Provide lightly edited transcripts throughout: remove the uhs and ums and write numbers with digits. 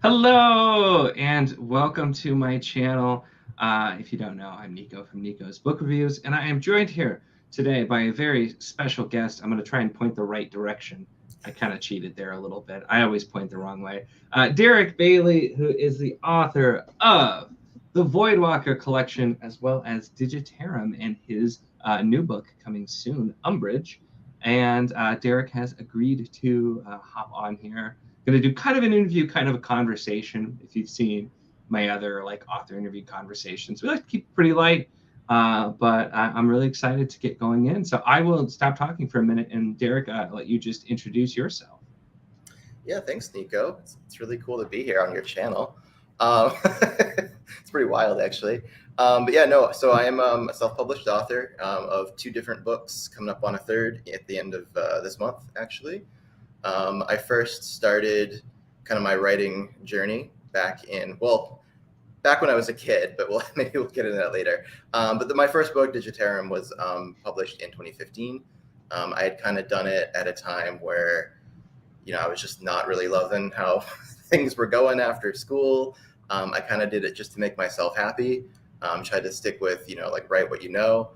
Hello and welcome to my channel. If you don't know, I'm Nico from Nico's Book Reviews, and I am joined here today by a very special guest. I'm going to try and point the right direction. I kind of cheated there a little bit. I always point the wrong way. Derek Bailey, who is the author of the Voidwalker collection as well as Digitarum and his new book coming soon, Umbrage. And Derek has agreed to hop on here. Going to do kind of an interview, kind of a conversation. If you've seen my other author interview conversations, we like to keep it pretty light, but I'm really excited to get going in. So I will stop talking for a minute, and Derek, let you just introduce yourself. Yeah, thanks, Nico. It's really cool to be here on your channel. It's pretty wild, actually. But yeah, no, so I am a self-published author of 2 different books, coming up on a third at the end of this month, actually. I first started kind of my writing journey back when I was a kid, but maybe we'll get into that later. But my first book, Digitarum, was published in 2015. I had kind of done it at a time where, I was just not really loving how things were going after school. I kind of did it just to make myself happy. Tried to stick with, write what you know.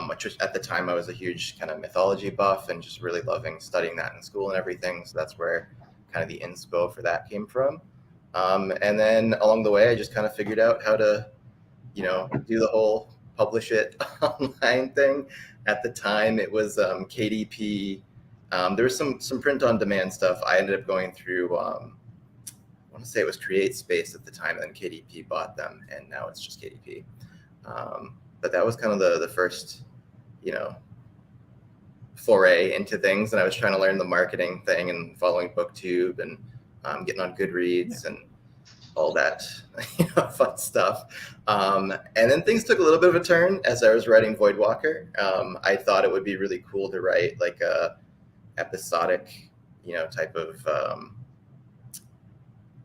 Which was, at the time, I was a huge kind of mythology buff and just really loving studying that in school and everything. So that's where kind of the inspo for that came from. And then along the way, I just kind of figured out how to, do the whole publish it online thing. At the time, it was KDP. There was some print on demand stuff. I ended up going through, I want to say it was CreateSpace at the time, and then KDP bought them, and now it's just KDP. But that was kind of the first, foray into things. And I was trying to learn the marketing thing and following BookTube and getting on Goodreads and all that fun stuff. And then things took a little bit of a turn as I was writing Voidwalker. I thought it would be really cool to write like a episodic, type of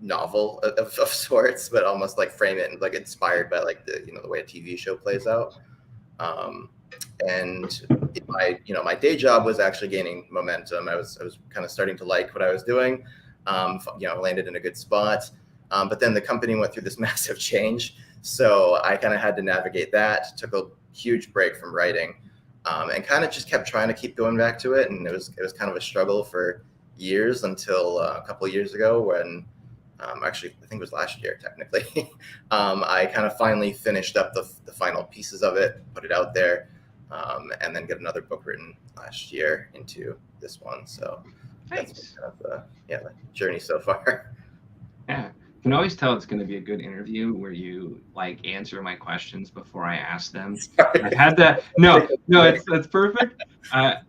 novel of sorts, but almost like frame it and like inspired by like the way a TV show plays out. And my day job was actually gaining momentum. I was kind of starting to like what I was doing. Landed in a good spot. But then the company went through this massive change, so I kind of had to navigate that. Took a huge break from writing, and kind of just kept trying to keep going back to it. And it was kind of a struggle for years until a couple of years ago when. Actually, I think it was last year, technically. I kind of finally finished up the final pieces of it, put it out there, and then get another book written last year into this one. So that's kind of the journey so far. Yeah, you can always tell it's going to be a good interview where you answer my questions before I ask them. Sorry. I've had that. No, it's perfect. I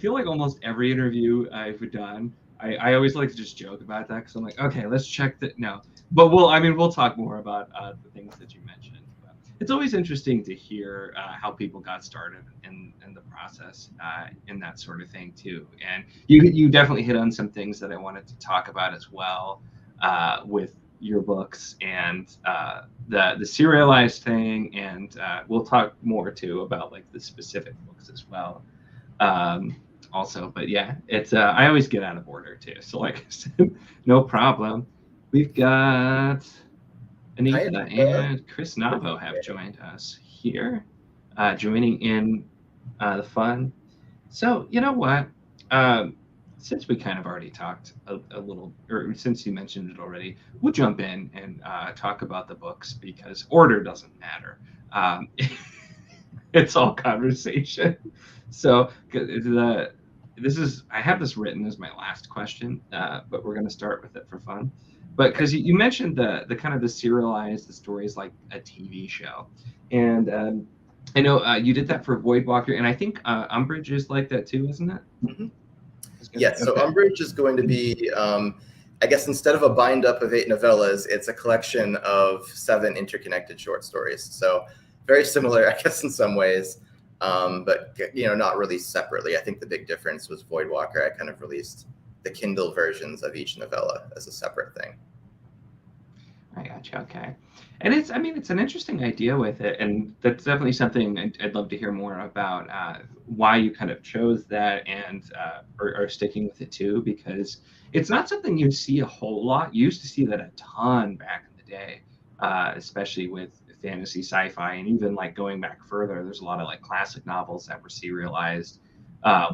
feel like almost every interview I've done. I always like to just joke about that because I'm like, okay, let's check that. No, but we'll talk more about the things that you mentioned. But it's always interesting to hear how people got started in the process in that sort of thing too. And you definitely hit on some things that I wanted to talk about as well with your books and the serialized thing, and we'll talk more too about the specific books as well. Also, but yeah, it's I always get out of order too, so like I said, no problem. We've got Anita and Chris Navo have joined us here, joining in the fun. So you know what, since we kind of already talked a little, or since you mentioned it already, we'll jump in and talk about the books because order doesn't matter. It's all conversation. So I have this written as my last question, but we're going to start with it for fun. But because you mentioned the kind of the serialized, the stories like a TV show, and I know you did that for Voidwalker, and I think Umbrage is like that too, isn't it? Mm-hmm. Yes. So Umbrage is going to be, I guess, instead of a bind up of 8 novellas, it's a collection of 7 interconnected short stories. So very similar, I guess, in some ways. But not released separately. I think the big difference was Voidwalker. I kind of released the Kindle versions of each novella as a separate thing. I gotcha. Okay. And it's, I mean, it's an interesting idea with it. And that's definitely something I'd love to hear more about, why you kind of chose that and are sticking with it too, because it's not something you see a whole lot. You used to see that a ton back in the day, especially with fantasy, sci-fi, and even like going back further, there's a lot of like classic novels that were serialized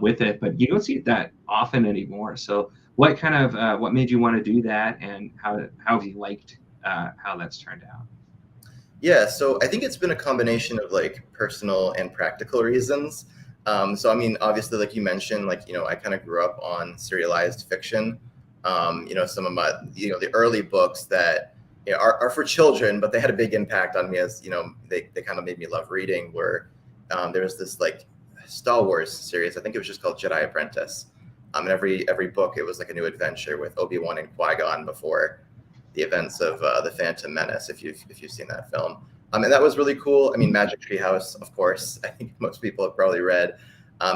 with it, but you don't see it that often anymore. So what kind of, what made you want to do that, and how have you liked how that's turned out? Yeah, so I think it's been a combination of like personal and practical reasons. So I mean, obviously, like you mentioned, like I kind of grew up on serialized fiction. Some of my the early books that are for children, but they had a big impact on me as they kind of made me love reading. Where there was this like Star Wars series, I think it was just called Jedi Apprentice. And every book it was like a new adventure with Obi-Wan and Qui-Gon before the events of the Phantom Menace, if you've seen that film. And that was really cool. I mean, Magic Tree House, of course, I think most people have probably read.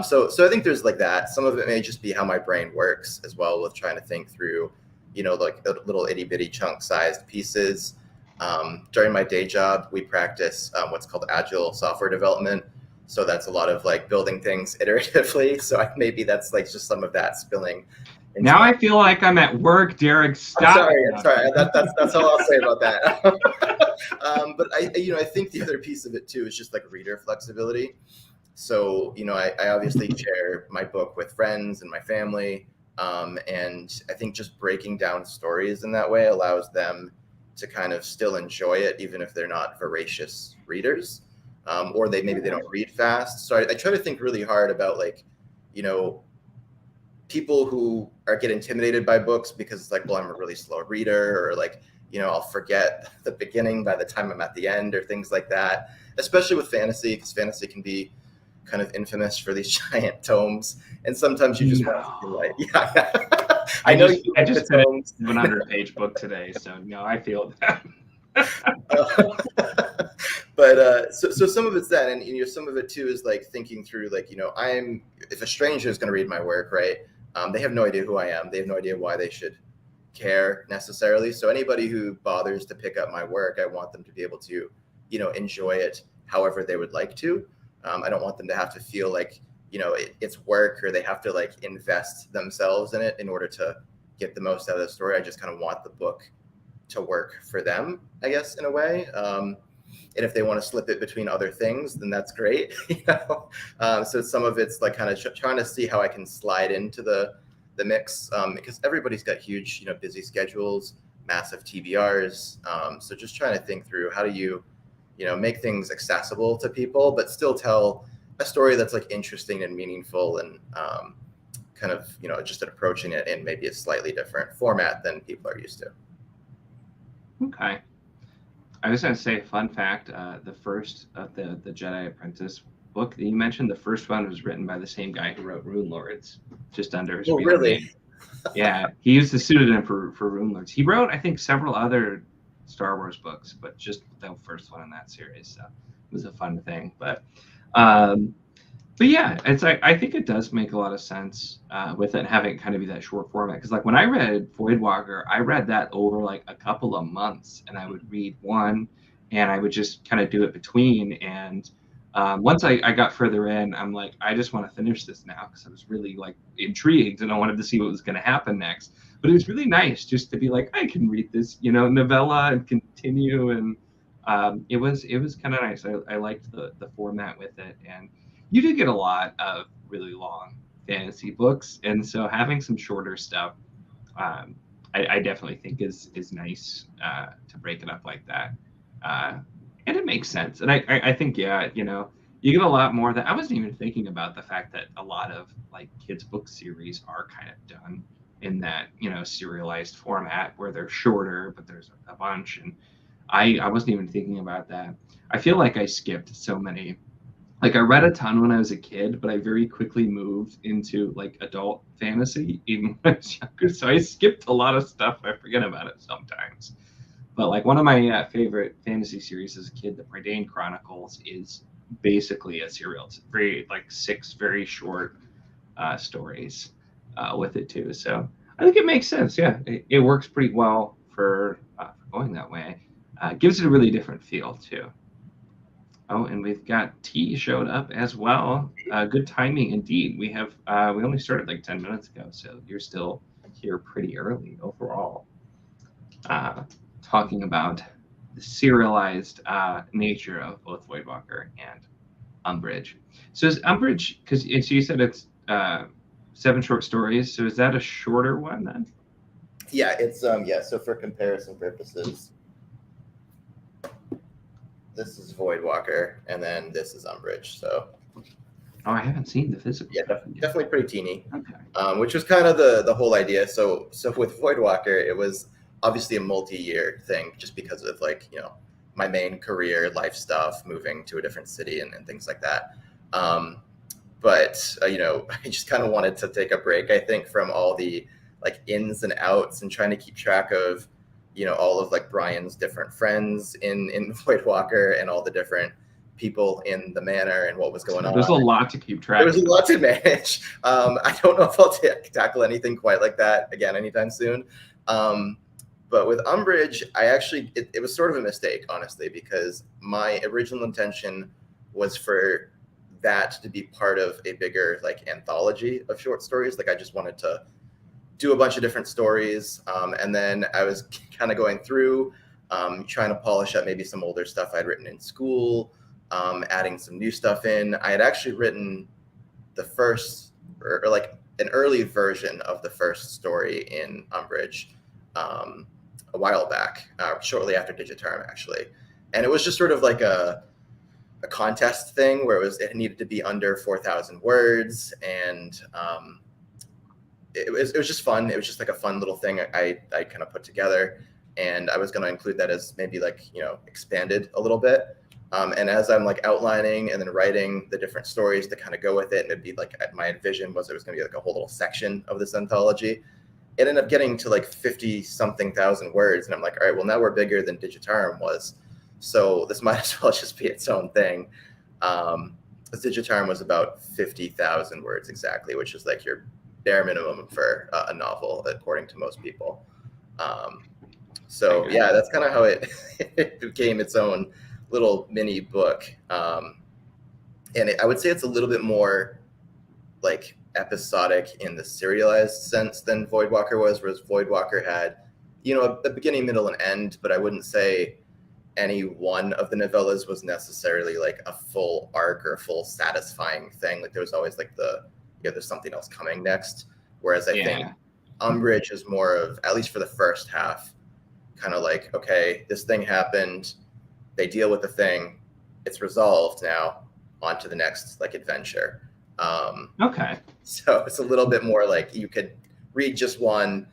So I think there's like that. Some of it may just be how my brain works as well with trying to think through, like little itty bitty chunk sized pieces. During my day job, we practice what's called agile software development. So that's a lot of like building things iteratively. So maybe that's like just some of that spilling into Now my. I feel like I'm at work, Derek. I'm Stop. sorry. I'm sorry. That's all I'll say about that. But I think the other piece of it too is just like reader flexibility. So I obviously share my book with friends and my family, and I think just breaking down stories in that way allows them to kind of still enjoy it, even if they're not voracious readers, or maybe they don't read fast. So I try to think really hard about like, you know, people who get intimidated by books because it's like, well, I'm a really slow reader, or like, I'll forget the beginning by the time I'm at the end, or things like that, especially with fantasy, because fantasy can be kind of infamous for these giant tomes. And sometimes you just want to be like, yeah, I know you I like just the finished tomes. a 100-page book today, so no, I feel that. But so some of it's that, and some of it too is like thinking through, like if a stranger is going to read my work, right? They have no idea who I am. They have no idea why they should care necessarily. So anybody who bothers to pick up my work, I want them to be able to, enjoy it however they would like to. I don't want them to have to feel like it's work, or they have to like invest themselves in it in order to get the most out of the story. I just kind of want the book to work for them, I guess, in a way. And if they want to slip it between other things, then that's great. So some of it's like kind of trying to see how I can slide into the mix, because everybody's got huge, busy schedules, massive TBRs. So just trying to think through how do you, make things accessible to people, but still tell a story that's like interesting and meaningful, and kind of, just approaching it in maybe a slightly different format than people are used to. Okay. I was going to say, fun fact, the first of the Jedi Apprentice book that you mentioned, the first one was written by the same guy who wrote Rune Lords, just under his real Really? name. Yeah, he used the pseudonym for Rune Lords. He wrote, I think, several other Star Wars books, but just the first one in that series. So it was a fun thing. But yeah, it's I think it does make a lot of sense with it having kind of be that short format. Because like when I read Voidwalker, I read that over like a couple of months, and I would read one, and I would just kind of do it between. And once I got further in, I'm like, I just want to finish this now, because I was really like intrigued, and I wanted to see what was going to happen next. But it was really nice just to be like, I can read this, novella and continue, and it was kind of nice. I liked the format with it, and you do get a lot of really long fantasy books, and so having some shorter stuff, um, I definitely think is nice to break it up like that, and it makes sense. And I think yeah, you get a lot more that I wasn't even thinking about the fact that a lot of like kids book series are kind of done in that serialized format where they're shorter, but there's a bunch, and I wasn't even thinking about that. I feel like I skipped so many. Like I read a ton when I was a kid, but I very quickly moved into like adult fantasy even when I was younger. So I skipped a lot of stuff. I forget about it sometimes. But like one of my favorite fantasy series as a kid, the Prydain Chronicles, is basically a serial. It's very like 6 very short stories with it too. So I think it makes sense. Yeah, it works pretty well for going that way. Gives it a really different feel too. Oh, and we've got T showed up as well. Good timing indeed. We only started like 10 minutes ago, so you're still here pretty early overall. Talking about the serialized nature of both Voidwalker and Umbridge. So is Umbridge, because you said it's 7 short stories, so is that a shorter one then? Yeah, it's so for comparison purposes, this is Voidwalker, and then this is Umbridge. So Oh, I haven't seen the physical. Yeah, definitely pretty teeny. Okay. Which was kind of the whole idea. So with Voidwalker, it was obviously a multi-year thing, just because of like, you know, my main career, life stuff, moving to a different city and things like that. But you know, I just kind of wanted to take a break, I think, from all the like ins and outs and trying to keep track of, you know, all of like Brian's different friends in Voidwalker and all the different people in the manor and what was going on. There's a lot to keep track of. There was a lot to manage. I don't know if I'll tackle anything quite like that again anytime soon. But with Umbridge, it was sort of a mistake, honestly, because my original intention was for that to be part of a bigger like anthology of short stories. Like I just wanted to do a bunch of different stories. And then I was kind of going through, trying to polish up maybe some older stuff I'd written in school, adding some new stuff in. I had actually written the first, or like an early version of the first story in Umbridge a while back, shortly after Digitarum, actually. And it was just sort of like a contest thing where it needed to be under 4,000 words. And it was just fun. It was just like a fun little thing I kind of put together. And I was going to include that as maybe like, you know, expanded a little bit. And as I'm like outlining and then writing the different stories to kind of go with it, and it'd be like, my vision was it was going to be like a whole little section of this anthology. It ended up getting to like 50 something thousand words. And I'm like, all right, well, now we're bigger than Digitarum was. So this might as well just be its own thing. Digitarum was about 50,000 words exactly, which is like your bare minimum for a novel, according to most people. So yeah, that's kind of how it became its own little mini book. And I would say it's a little bit more like episodic in the serialized sense than Voidwalker was, whereas Voidwalker had, you know, a beginning, middle, and end, but I wouldn't say any one of the novellas was necessarily like a full arc or a full satisfying thing. Like there was always like there's something else coming next. Whereas I think Umbridge is more of, at least for the first half, kind of like, okay, this thing happened, they deal with the thing, it's resolved now, on to the next like adventure. Okay. So it's a little bit more like you could read just one,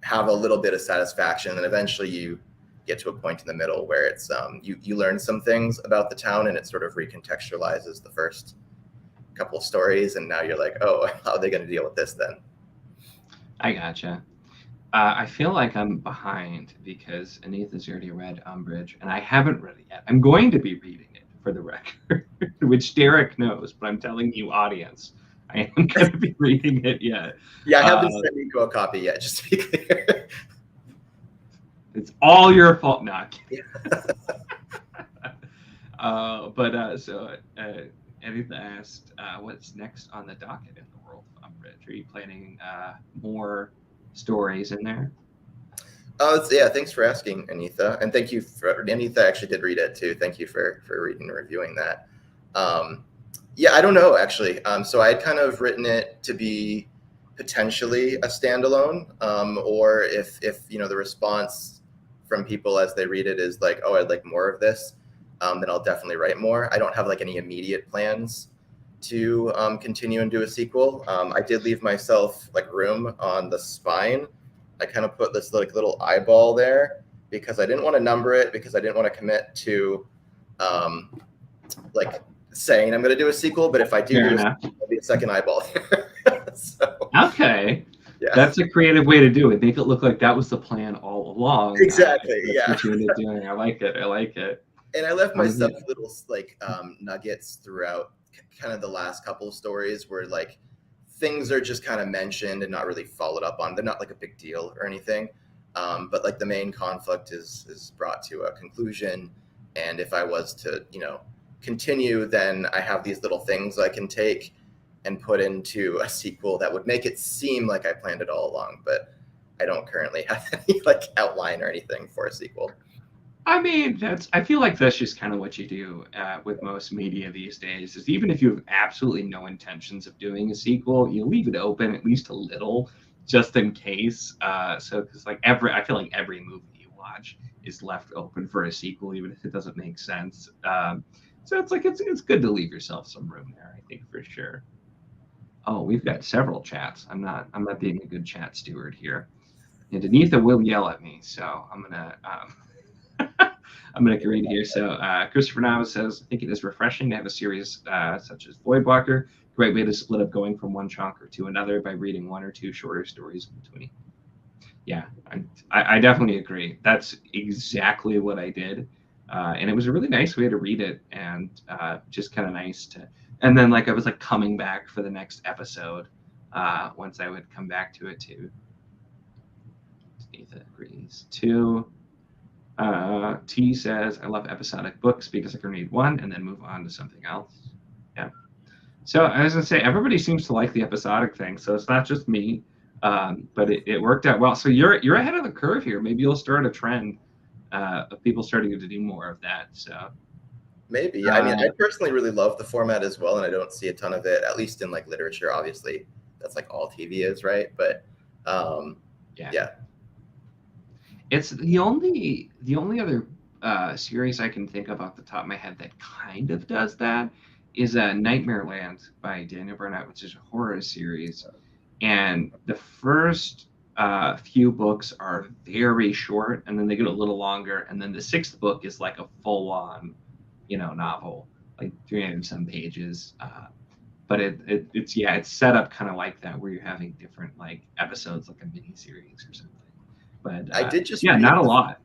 have a little bit of satisfaction, and eventually you get to a point in the middle where it's you learn some things about the town and it sort of recontextualizes the first couple of stories, and now you're like, oh, how are they going to deal with this then? I gotcha. I feel like I'm behind because Anita's already read Umbridge, and I haven't read it yet. I'm going to be reading it for the record, which Derek knows, but I'm telling you, audience, I am going to be reading it yet. Yeah, I haven't sent Nico a copy yet, just to be clear. It's all your fault. Not. So Anita asked, what's next on the docket in the world of Umbridge? Are you planning more stories in there? Yeah, thanks for asking, Anita, and thank you for Anita. Actually, did read it too. Thank you for reading and reviewing that. Yeah, I don't know actually. So I had kind of written it to be potentially a standalone, or if you know the response from people as they read it is like, oh, I'd like more of this, then I'll definitely write more. I don't have like any immediate plans to continue and do a sequel. I did leave myself like room on the spine. I kind of put this like little eyeball there because I didn't want to number it, because I didn't want to commit to like saying I'm going to do a sequel, but if I do, there'll be a second eyeball there. So, okay. Yeah. That's a creative way to do it. Make it look like that was the plan all along. Exactly. Yeah. What you ended up doing. I like it. I like it. And I left myself little like nuggets throughout kind of the last couple of stories where like things are just kind of mentioned and not really followed up on. They're not like a big deal or anything. but like the main conflict is brought to a conclusion. And if I was to, continue, then I have these little things I can take and put into a sequel that would make it seem like I planned it all along, but I don't currently have any like outline or anything for a sequel. I mean, I feel like that's just kind of what you do with most media these days. Is even if you have absolutely no intentions of doing a sequel, you leave it open at least a little, just in case. So, because like I feel like every movie you watch is left open for a sequel, even if it doesn't make sense. So it's like it's good to leave yourself some room there, I think, for sure. Oh, we've got several chats. I'm not being a good chat steward here. And Anitha will yell at me, so I'm gonna I'm gonna read here. So Christopher Navas says, I think it is refreshing to have a series such as Voidwalker. Great way to split up going from one chunk or to another by reading one or two shorter stories in between. Yeah, I definitely agree. That's exactly what I did. And it was a really nice way to read it, and just kind of nice to. And then like I was like coming back for the next episode once I would come back to it too. Ethan agrees too. T says, I love episodic books because I can read one and then move on to something else. Yeah. So I was gonna say everybody seems to like the episodic thing, so it's not just me. But it worked out well. So you're ahead of the curve here. Maybe you'll start a trend of people starting to do more of that. So maybe. I mean, I personally really love the format as well, and I don't see a ton of it, at least in like literature. Obviously, that's like all TV is, right? But yeah. It's the only other series I can think of off the top of my head that kind of does that is Nightmare Land by Daniel Burnett, which is a horror series. And the first few books are very short, and then they get a little longer, and then the sixth book is like a full-on, novel, like 300 some pages. But it's set up kind of like that, where you're having different like episodes, like a mini series or something. But I did just not a lot.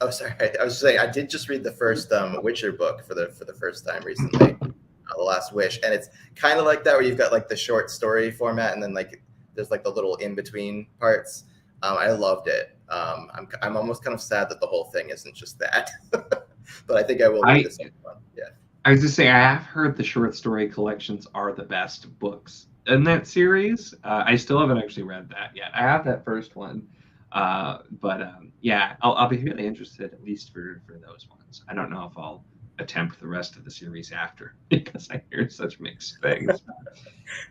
Oh, sorry. I was saying I did just read the first Witcher book for the first time recently, The Last Wish, and it's kind of like that where you've got like the short story format, and then like there's like the little in between parts. I loved it. I'm almost kind of sad that the whole thing isn't just that, but I think I will read this one. Yeah. I was just saying, I have heard the short story collections are the best books in that series. I still haven't actually read that yet. I have that first one, but yeah, I'll be really interested at least for those ones. I don't know if I'll attempt the rest of the series after because I hear such mixed things.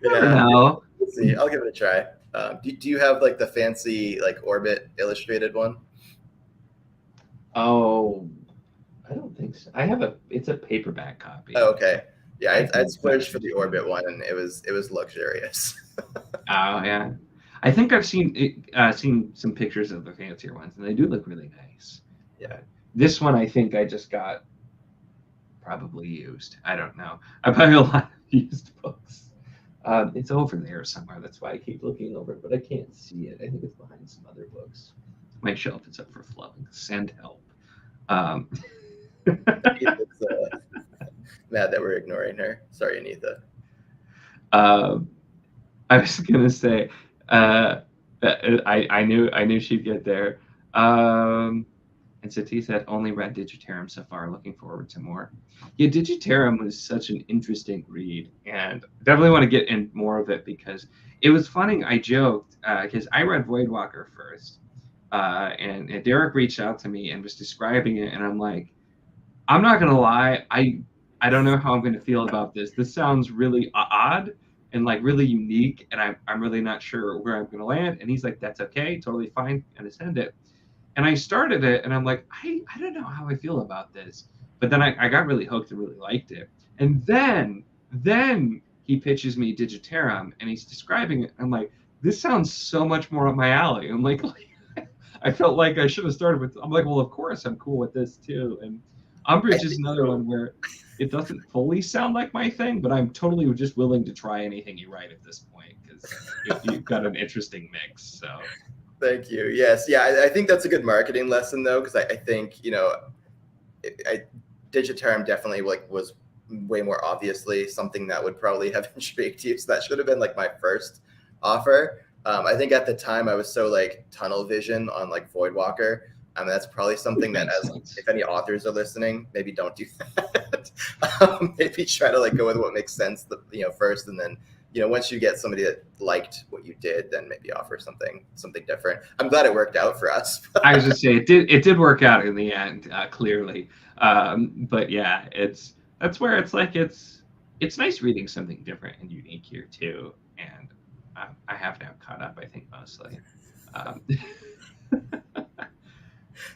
We'll see. I'll give it a try. Do you have like the fancy like Orbit illustrated one? Oh, I don't think so. It's a paperback copy. Oh, okay. Yeah, I'd splurged for the Orbit one, and it was luxurious. Oh yeah, I think I've seen some pictures of the fancier ones, and they do look really nice. Yeah. This one I think I just got probably used. I don't know. I buy a lot of used books. It's over there somewhere. That's why I keep looking over it, but I can't see it. I think it's behind some other books. My shelf is up for flowing. Send help. It's mad that we're ignoring her. Sorry, Anita. I was gonna say, I knew she'd get there. And Sati said, only read Digitarum so far. Looking forward to more. Yeah, Digitarum was such an interesting read, and definitely want to get in more of it because it was funny. I joked because I read Voidwalker first, and Derek reached out to me and was describing it, and I'm like, I'm not gonna lie, I don't know how I'm gonna feel about this. This sounds really odd and like really unique, and I'm really not sure where I'm gonna land. And he's like, that's okay, totally fine, and send it. And I started it, and I'm like, I don't know how I feel about this. But then I got really hooked and really liked it. And then he pitches me Digitarum, and he's describing it. I'm like, this sounds so much more up my alley. I'm like I felt like I should have started with. I'm like, well, of course I'm cool with this too. And Umbridge is another one where it doesn't fully sound like my thing, but I'm totally just willing to try anything you write at this point because you've got an interesting mix. So. Thank you. Yes. Yeah. I think that's a good marketing lesson though, because I think, Digitarum definitely was way more obviously something that would probably have intrigued you. So that should have been like my first offer. I think at the time I was so like tunnel vision on like Voidwalker. That's probably something that, Makes as sense. if any authors are listening, maybe don't do that. Maybe try to like go with what makes sense, first, and then once you get somebody that liked what you did, then maybe offer something different. I'm glad it worked out for us. I was just saying it did work out in the end, clearly. But yeah, that's where it's like it's nice reading something different and unique here too. And I have now caught up, I think, mostly. Um,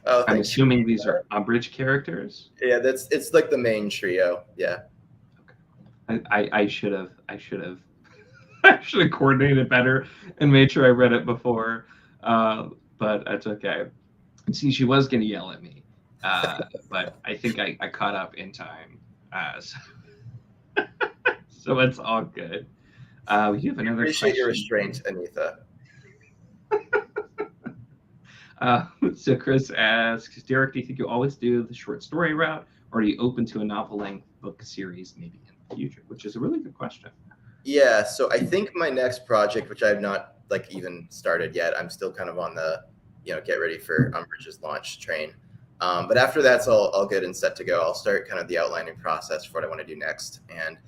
Oh, I'm thank you. assuming these are Umbridge characters. Yeah, it's like the main trio. Yeah. I should have I should have I should have coordinated better and made sure I read it before. But that's okay. See, she was going to yell at me, but I think I caught up in time. So it's all good. We have another Appreciate your question. restraint, Anitha. So Chris asks, Derek, do you think you'll always do the short story route, or are you open to a novel-length book series maybe in the future? Which is a really good question. Yeah, so I think my next project, which I have not like even started yet, I'm still kind of on the, get ready for Umbridge's launch train. But after that's all good and set to go, I'll start kind of the outlining process for what I want to do next. And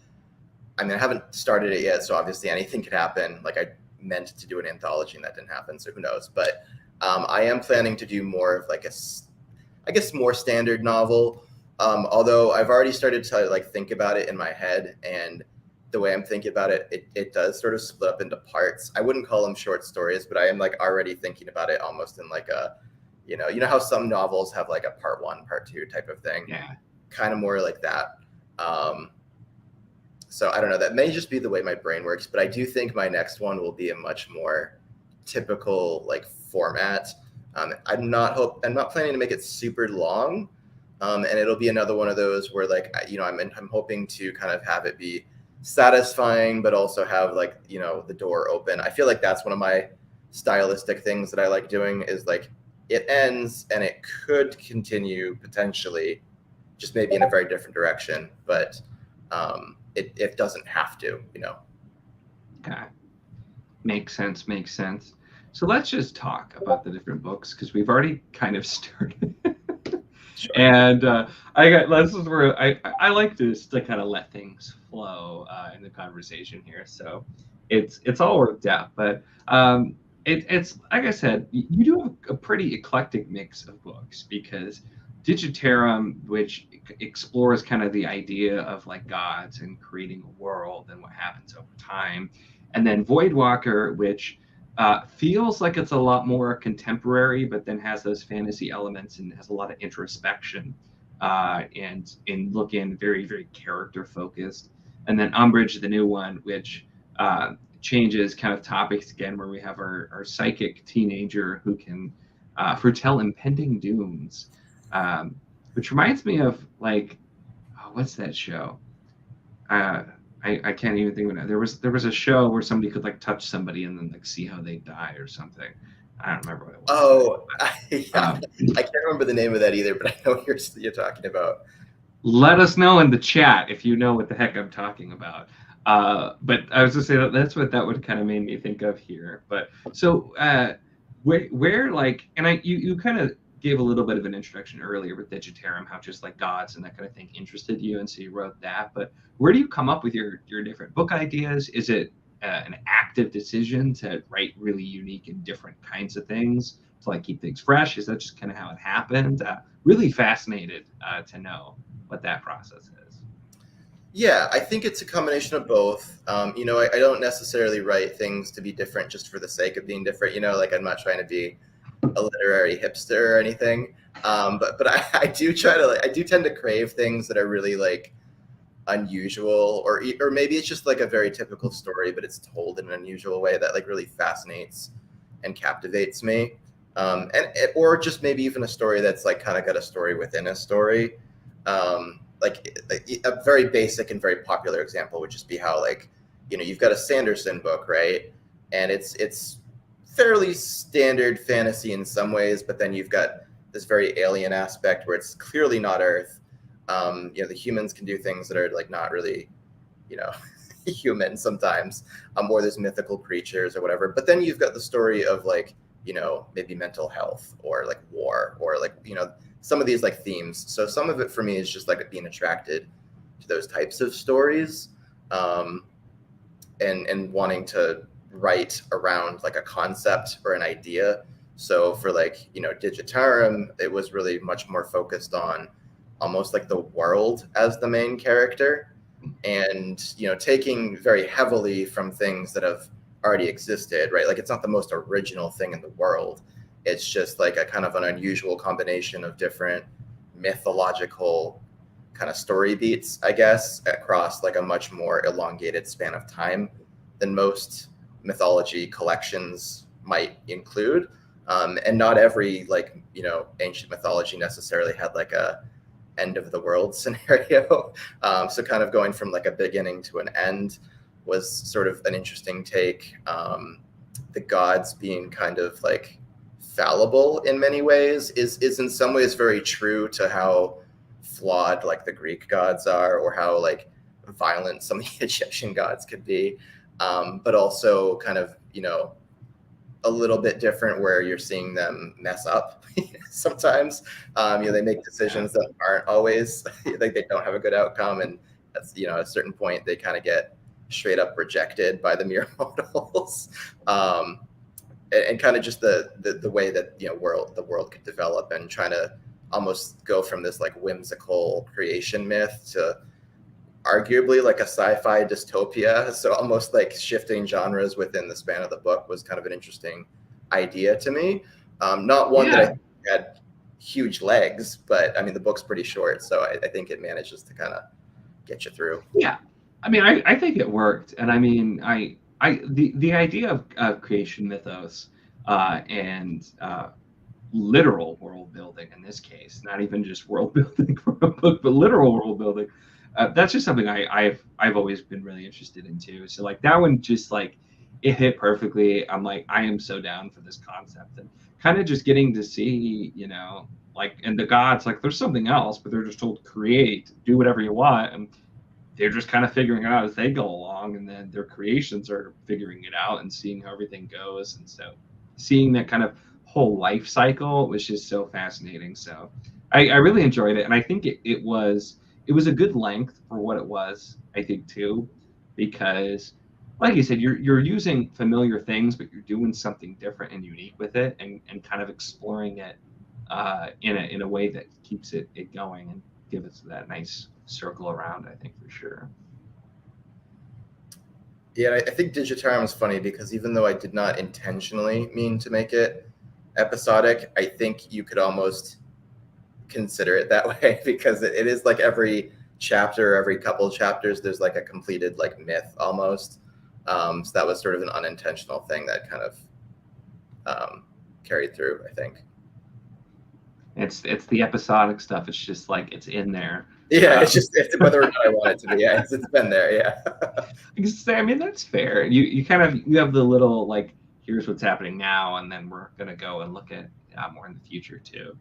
I mean, I haven't started it yet, so obviously anything could happen. Like I meant to do an anthology and that didn't happen, so who knows? But I am planning to do more of like I guess more standard novel. Although I've already started to like think about it in my head, and the way I'm thinking about it, it does sort of split up into parts. I wouldn't call them short stories, but I am like already thinking about it almost in like a, you know how some novels have like a part 1, part 2 type of thing. Yeah. Kind of more like that. So I don't know. That may just be the way my brain works, but I do think my next one will be a much more typical like format. I'm not planning to make it super long, and it'll be another one of those where like I'm hoping to kind of have it be satisfying, but also have like the door open. I feel like that's one of my stylistic things that I like doing is like it ends and it could continue potentially, just maybe in a very different direction, but it doesn't have to. Okay. Makes sense. So let's just talk about the different books because we've already kind of started. Sure. And this is where I like to kind of let things flow in the conversation here. So it's all worked out, but it's like I said, you do have a pretty eclectic mix of books because Digitarum, which explores kind of the idea of like gods and creating a world and what happens over time, and then Voidwalker, which feels like it's a lot more contemporary, but then has those fantasy elements and has a lot of introspection and looking very, very character focused. And then Umbridge, the new one, which changes kind of topics again, where we have our psychic teenager who can foretell impending dooms, which reminds me of like, what's that show? I can't even think of it. There was a show where somebody could like touch somebody and then like see how they die or something. I don't remember what it was. Oh, I can't remember the name of that either, but I know what you're talking about. Let us know in the chat if you know what the heck I'm talking about. But I was just saying that's what that would kind of made me think of here. But so where like, and you kind of gave a little bit of an introduction earlier with Digitarum, how just like gods and that kind of thing interested you, and so you wrote that. But where do you come up with your different book ideas? Is it an active decision to write really unique and different kinds of things to like keep things fresh? Is that just kind of how it happened? Really fascinated to know what that process is. Yeah, I think it's a combination of both. I don't necessarily write things to be different just for the sake of being different. Like I'm not trying to be a literary hipster or anything. But I do I do tend to crave things that are really like unusual, or maybe it's just like a very typical story, but it's told in an unusual way that like really fascinates and captivates me. Or just maybe even a story that's like kind of got a story within a story. Like a very basic and very popular example would just be how like, you've got a Sanderson book, right? And it's fairly standard fantasy in some ways, but then you've got this very alien aspect where it's clearly not Earth. The humans can do things that are like not really, human sometimes, or there's mythical creatures or whatever. But then you've got the story of like, maybe mental health or like war or like, some of these like themes. So some of it for me is just like being attracted to those types of stories, and wanting to write around like a concept or an idea. So for like, Digitarum, it was really much more focused on almost like the world as the main character, and taking very heavily from things that have already existed, right? Like it's not the most original thing in the world. It's just like a kind of an unusual combination of different mythological kind of story beats, I guess, across like a much more elongated span of time than most mythology collections might include. And not every like, ancient mythology necessarily had like a end of the world scenario. So kind of going from like a beginning to an end was sort of an interesting take. The gods being kind of like fallible in many ways is in some ways very true to how flawed like the Greek gods are, or how like violent some of the Egyptian gods could be. But also kind of, a little bit different where you're seeing them mess up sometimes. They make decisions that aren't always like they don't have a good outcome, and that's, at a certain point they kind of get straight up rejected by the mere mortals. And kind of just the way that the world could develop, and trying to almost go from this like whimsical creation myth to arguably like a sci-fi dystopia. So almost like shifting genres within the span of the book was kind of an interesting idea to me. Not one that I think had huge legs, but I mean, the book's pretty short, so I think it manages to kind of get you through. Yeah. I mean, I think it worked. And I mean, the idea of creation mythos and literal world building in this case, not even just world building for a book, but literal world building. That's just something I've always been really interested in too. So like that one, just like it hit perfectly. I'm like, I am so down for this concept, and kind of just getting to see, like, and the gods, like there's something else, but they're just told create, do whatever you want, and they're just kind of figuring it out as they go along, and then their creations are figuring it out and seeing how everything goes. And so seeing that kind of whole life cycle was just so fascinating. So I really enjoyed it, and I think it was a good length for what it was, I think, too, because like you said, you're using familiar things, but you're doing something different and unique with it, and kind of exploring it in a way that keeps it going and gives us that nice circle around, I think, for sure. Yeah, I think Digitarum is funny because even though I did not intentionally mean to make it episodic, I think you could almost consider it that way, because it is like every chapter, every couple of chapters, there's like a completed like myth almost. So that was sort of an unintentional thing that kind of carried through, I think. It's the episodic stuff. It's just like it's in there. Yeah, it's whether or not I want it to be. Yeah, it's been there. Yeah. I mean, that's fair. You kind of you have the little like, here's what's happening now, and then we're gonna go and look at more in the future too.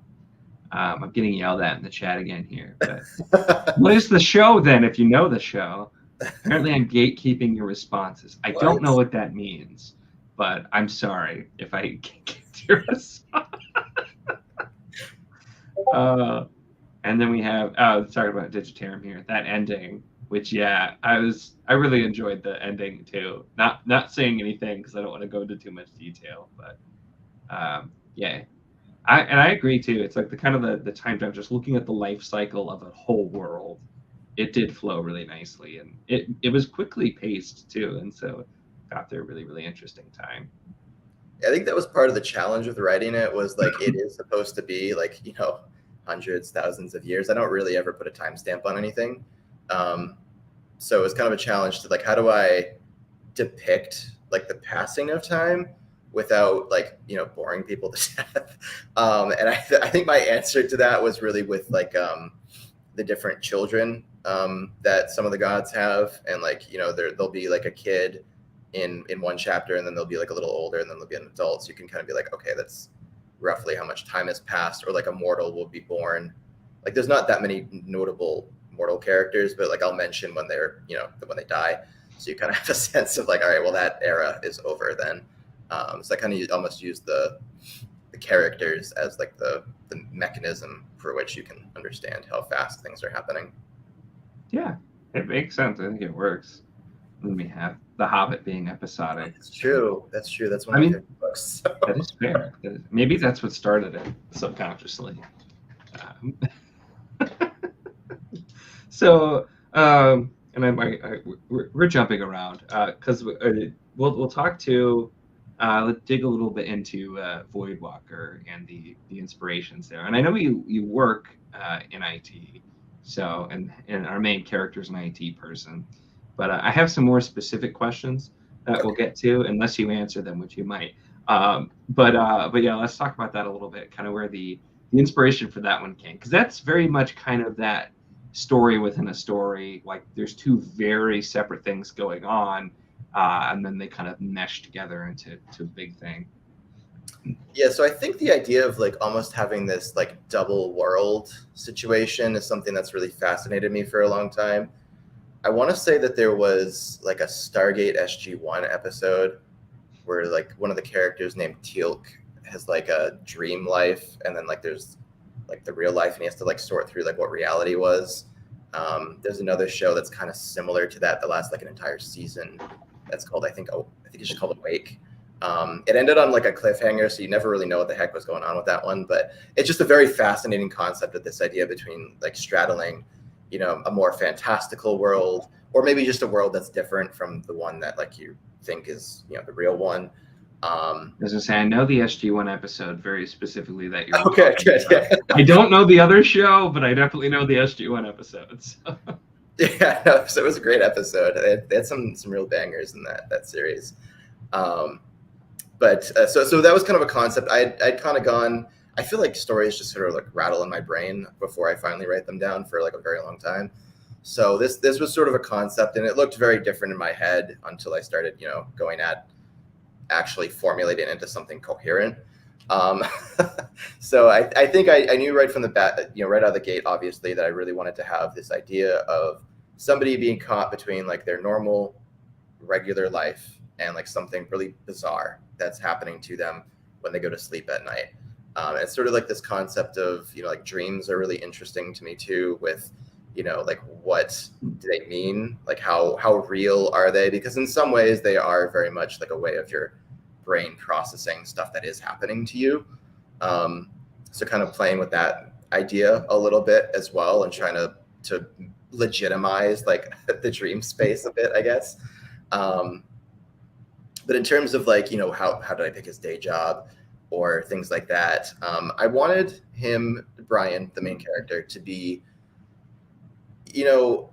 I'm getting yelled at in the chat again here. But what is the show then? If you know the show, apparently I'm gatekeeping your responses. I don't know what that means, but I'm sorry if I get your response. And then we have talking about Digitarum here. That ending, which I really enjoyed the ending too. Not saying anything because I don't want to go into too much detail, but yeah. I agree too. It's like the kind of the time jump, just looking at the life cycle of a whole world. It did flow really nicely, and it was quickly paced too, and so got there really, really interesting time. I think that was part of the challenge with writing it, was like it is supposed to be like, hundreds, thousands of years. I don't really ever put a timestamp on anything. So it was kind of a challenge to like, how do I depict like the passing of time without like, boring people to death. And I think my answer to that was really with like the different children that some of the gods have. And like, there'll be like a kid in one chapter, and then they'll be like a little older, and then they'll be an adult. So you can kind of be like, okay, that's roughly how much time has passed. Or like a mortal will be born. Like there's not that many notable mortal characters, but like I'll mention when they're, when they die. So you kind of have a sense of like, all right, well, that era is over then. So I kind of almost use the characters as like the mechanism for which you can understand how fast things are happening. Yeah, it makes sense. I think it works. And we have The Hobbit being episodic. That's true. That's true. That's one I of my mean, favorite books. that is fair. Maybe that's what started it subconsciously. Um, so, and we're jumping around because we'll talk to let's dig a little bit into Voidwalker and the inspirations there. And I know you work in IT, so and our main character is an IT person, but I have some more specific questions that we'll get to, unless you answer them, which you might. But yeah, let's talk about that a little bit. Kind of where the inspiration for that one came, because that's very much kind of that story within a story. Like there's two very separate things going on, and then they kind of mesh together into a big thing. Yeah, so I think the idea of like almost having this like double world situation is something that's really fascinated me for a long time. I want to say that there was like a Stargate SG-1 episode where like one of the characters named Teal'c has like a dream life, and then like there's like the real life, and he has to like sort through like what reality was. There's another show that's kind of similar to that lasts like an entire season. That's called I think it's just called Awake. It ended on like a cliffhanger, so you never really know what the heck was going on with that one. But it's just a very fascinating concept of this idea between like straddling, you know, a more fantastical world, or maybe just a world that's different from the one that like you think is, you know, the real one. As I say, I know the SG-1 episode very specifically that you're okay, good. Yeah. I don't know the other show, but I definitely know the SG-1 episodes. Yeah, no, so it was a great episode. They had some real bangers in that series. But so that was kind of a concept. I'd kind of gone. I feel like stories just sort of like rattle in my brain before I finally write them down for like a very long time. So this was sort of a concept, and it looked very different in my head until I started, you know, going at actually formulating it into something coherent. So I think I knew right from the bat, you know, right out of the gate, obviously, that I really wanted to have this idea of somebody being caught between like their normal, regular life and like something really bizarre that's happening to them when they go to sleep at night. It's sort of like this concept of, you know, like dreams are really interesting to me too, with, you know, like what do they mean? Like how real are they? Because in some ways they are very much like a way of your brain processing stuff that is happening to you. So kind of playing with that idea a little bit as well, and trying to legitimize like the dream space a bit, I guess. But in terms of like, you know, how did I pick his day job or things like that? I wanted him, Brian, the main character, to be, you know,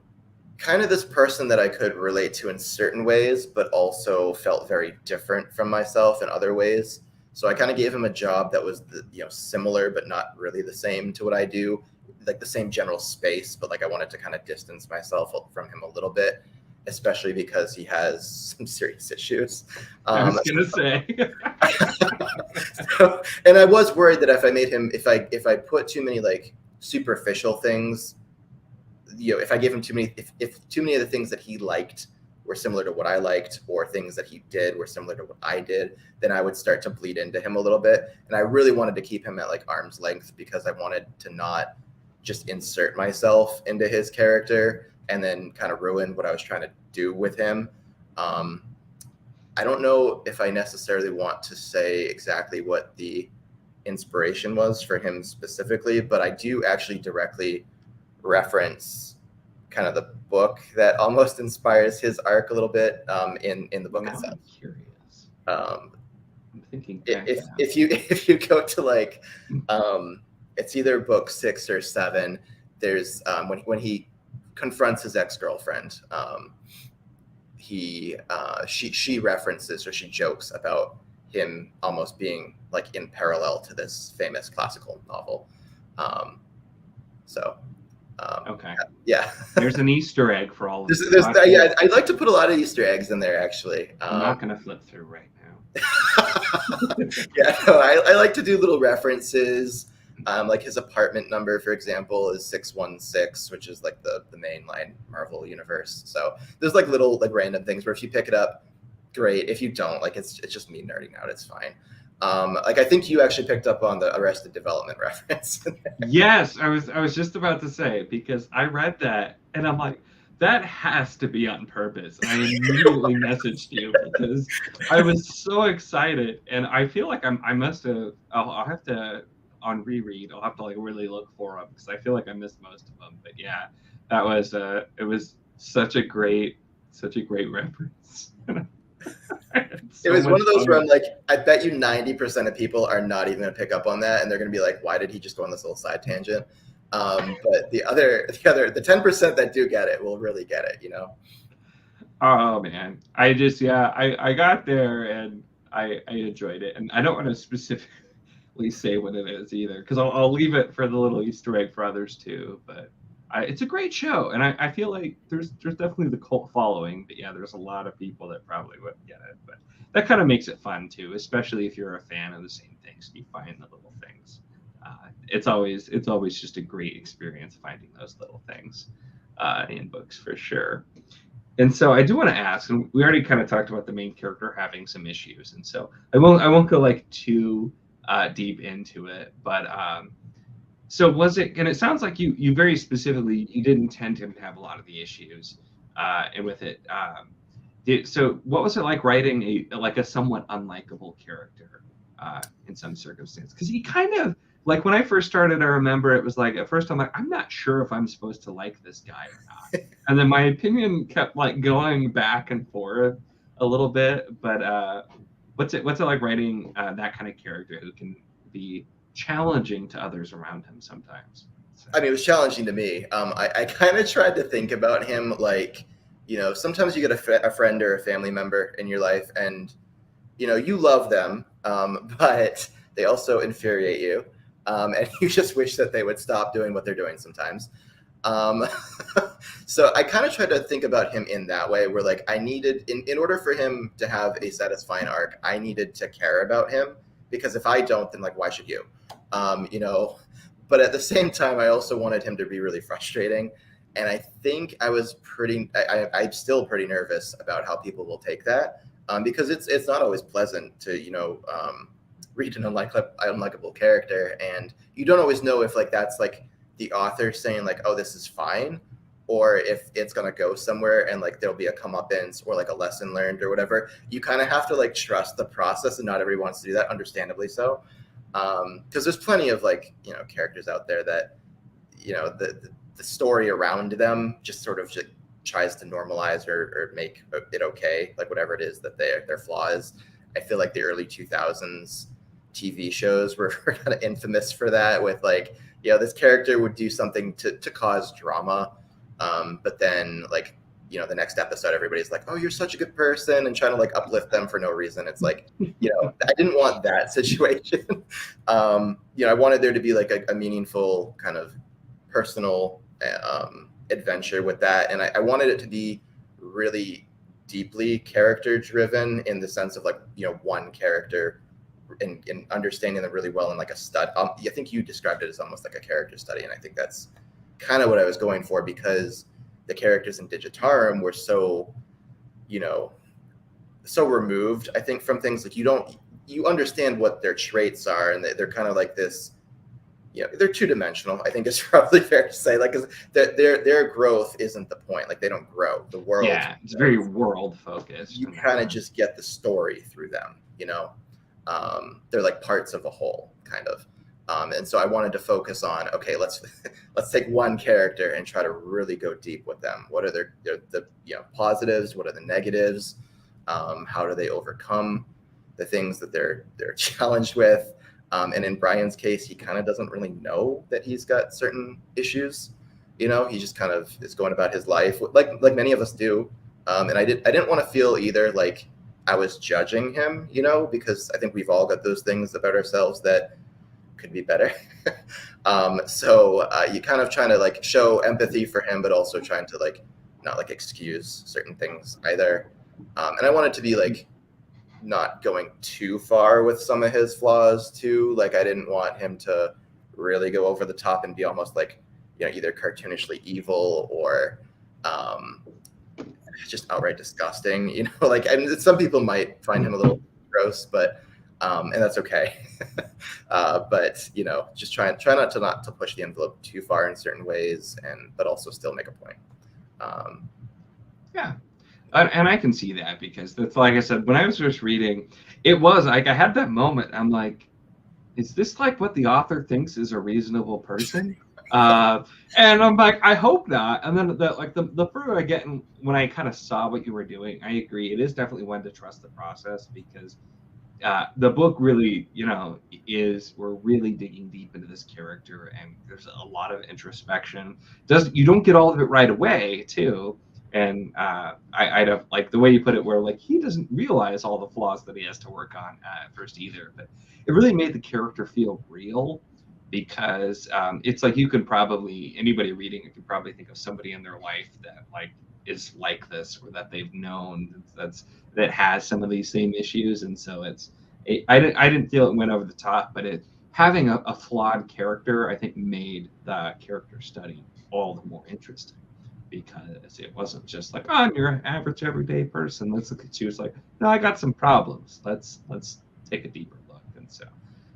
kind of this person that I could relate to in certain ways, but also felt very different from myself in other ways. So I kind of gave him a job that was, you know, similar, but not really the same to what I do, like the same general space, but like I wanted to kind of distance myself from him a little bit, especially because he has some serious issues. I was gonna say. So, and I was worried that if I made him, if I put too many like superficial things, you know, if I gave him too many, if too many of the things that he liked were similar to what I liked, or things that he did were similar to what I did, then I would start to bleed into him a little bit. And I really wanted to keep him at like arm's length, because I wanted to not just insert myself into his character and then kind of ruin what I was trying to do with him. I don't know if I necessarily want to say exactly what the inspiration was for him specifically, but I do actually directly reference kind of the book that almost inspires his arc a little bit in the book Now itself. I'm curious. I'm thinking if you go to like it's either book 6 or 7, there's when he confronts his ex-girlfriend, she references, or she jokes about him almost being like in parallel to this famous classical novel. Okay. Yeah. There's an Easter egg for all of this. Yeah, I'd like to put a lot of Easter eggs in there, actually. I'm not going to flip through right now. Yeah, no, I like to do little references. Like his apartment number, for example, is 616, which is like the mainline Marvel universe. So there's like little like random things where if you pick it up, great. If you don't, like it's just me nerding out. It's fine. Like I think you actually picked up on the Arrested Development reference. Yes, I was just about to say, because I read that and I'm like, that has to be on purpose. And I immediately messaged you because I was so excited, and I feel like I must have. I'll have to on reread. I'll have to like really look for them because I feel like I missed most of them. But yeah, that was it was such a great reference. It was one of those where I'm like, I bet you 90% of people are not even gonna pick up on that, and they're gonna be like, "Why did he just go on this little side tangent?" But the 10% that do get it will really get it, you know. Oh man, I got there and I enjoyed it, and I don't want to specifically say what it is either because I'll leave it for the little Easter egg for others too. But it's a great show, and I feel like there's definitely the cult following, but yeah, there's a lot of people that probably wouldn't get it, but that kind of makes it fun too, especially if you're a fan of the same things. You find the little things. It's always just a great experience finding those little things in books for sure. And so I do want to ask, and we already kind of talked about the main character having some issues, and so I won't go like too deep into it, but so was it? And it sounds like you very specifically you didn't intend him to have a lot of the issues, and with it. So what was it like writing a somewhat unlikable character in some circumstance? Because he kind of like when I first started, I remember it was like at first I'm like I'm not sure if I'm supposed to like this guy or not, and then my opinion kept like going back and forth a little bit. But what's it like writing that kind of character who can be challenging to others around him sometimes? So. I mean, it was challenging to me. I kind of tried to think about him like, you know, sometimes you get a friend or a family member in your life, and you know you love them, but they also infuriate you, and you just wish that they would stop doing what they're doing sometimes. Um, so I kind of tried to think about him in that way, where like I needed, in order for him to have a satisfying arc, I needed to care about him, because if I don't, then like why should you? You know, but at the same time, I also wanted him to be really frustrating. And I think I'm still pretty nervous about how people will take that, because it's not always pleasant to, you know, read an unlikable character. And you don't always know if like that's like the author saying like, oh, this is fine, or if it's going to go somewhere and like there'll be a comeuppance or like a lesson learned or whatever. You kind of have to like trust the process, and not everyone wants to do that, understandably so. Because there's plenty of like, you know, characters out there that, you know, the story around them just sort of just tries to normalize or make it okay, like whatever it is that their flaw is. I feel like the early 2000s TV shows were kind of infamous for that, with like, you know, this character would do something to cause drama, but then like, you know, the next episode everybody's like, oh, you're such a good person, and trying to like uplift them for no reason. It's like, you know, I didn't want that situation. You know, I wanted there to be like a meaningful kind of personal adventure with that, and I wanted it to be really deeply character driven, in the sense of like, you know, one character and understanding them really well in like a stud. I think you described it as almost like a character study, and I think that's kind of what I was going for, because the characters in Digitarum were so, you know, so removed, I think, from things like you understand what their traits are, and they're kind of like this, you know, they're two-dimensional, I think it's probably fair to say, like, 'cause their growth isn't the point. Like, they don't grow. The world, yeah, it's very world focused. You kind of just get the story through them, you know. They're like parts of a whole, kind of. And so I wanted to focus on, okay, let's take one character and try to really go deep with them. What are their the you know, positives? What are the negatives? How do they overcome the things that they're challenged with? And in Brian's case, he kind of doesn't really know that he's got certain issues. You know, he just kind of is going about his life like many of us do. And I didn't want to feel either like I was judging him, you know, because I think we've all got those things about ourselves that could be better. So you kind of trying to like show empathy for him, but also trying to like not like excuse certain things either. And I wanted to be like not going too far with some of his flaws too. Like I didn't want him to really go over the top and be almost like, you know, either cartoonishly evil or just outright disgusting. You know, like, I mean, some people might find him a little gross, but and that's okay. But you know, just try not to push the envelope too far in certain ways, but also still make a point. Yeah. And I can see that, because that's, like I said, when I was just reading, it was like I had that moment. I'm like, is this like what the author thinks is a reasonable person? And I'm like, I hope not. And then the further I get, and when I kind of saw what you were doing, I agree. It is definitely one to trust the process, because the book really, you know, we're really digging deep into this character, and there's a lot of introspection. You don't get all of it right away, too. And I don't like the way you put it, where like he doesn't realize all the flaws that he has to work on at first either. But it really made the character feel real, because it's like anybody reading it could probably think of somebody in their life that like is like this, or that they've known that has some of these same issues. And so I didn't feel it went over the top, but having a flawed character, I think, made the character study all the more interesting, because it wasn't just like, oh, you're an average everyday person. Let's look at you. It's like, no, I got some problems. Let's take a deeper look. And so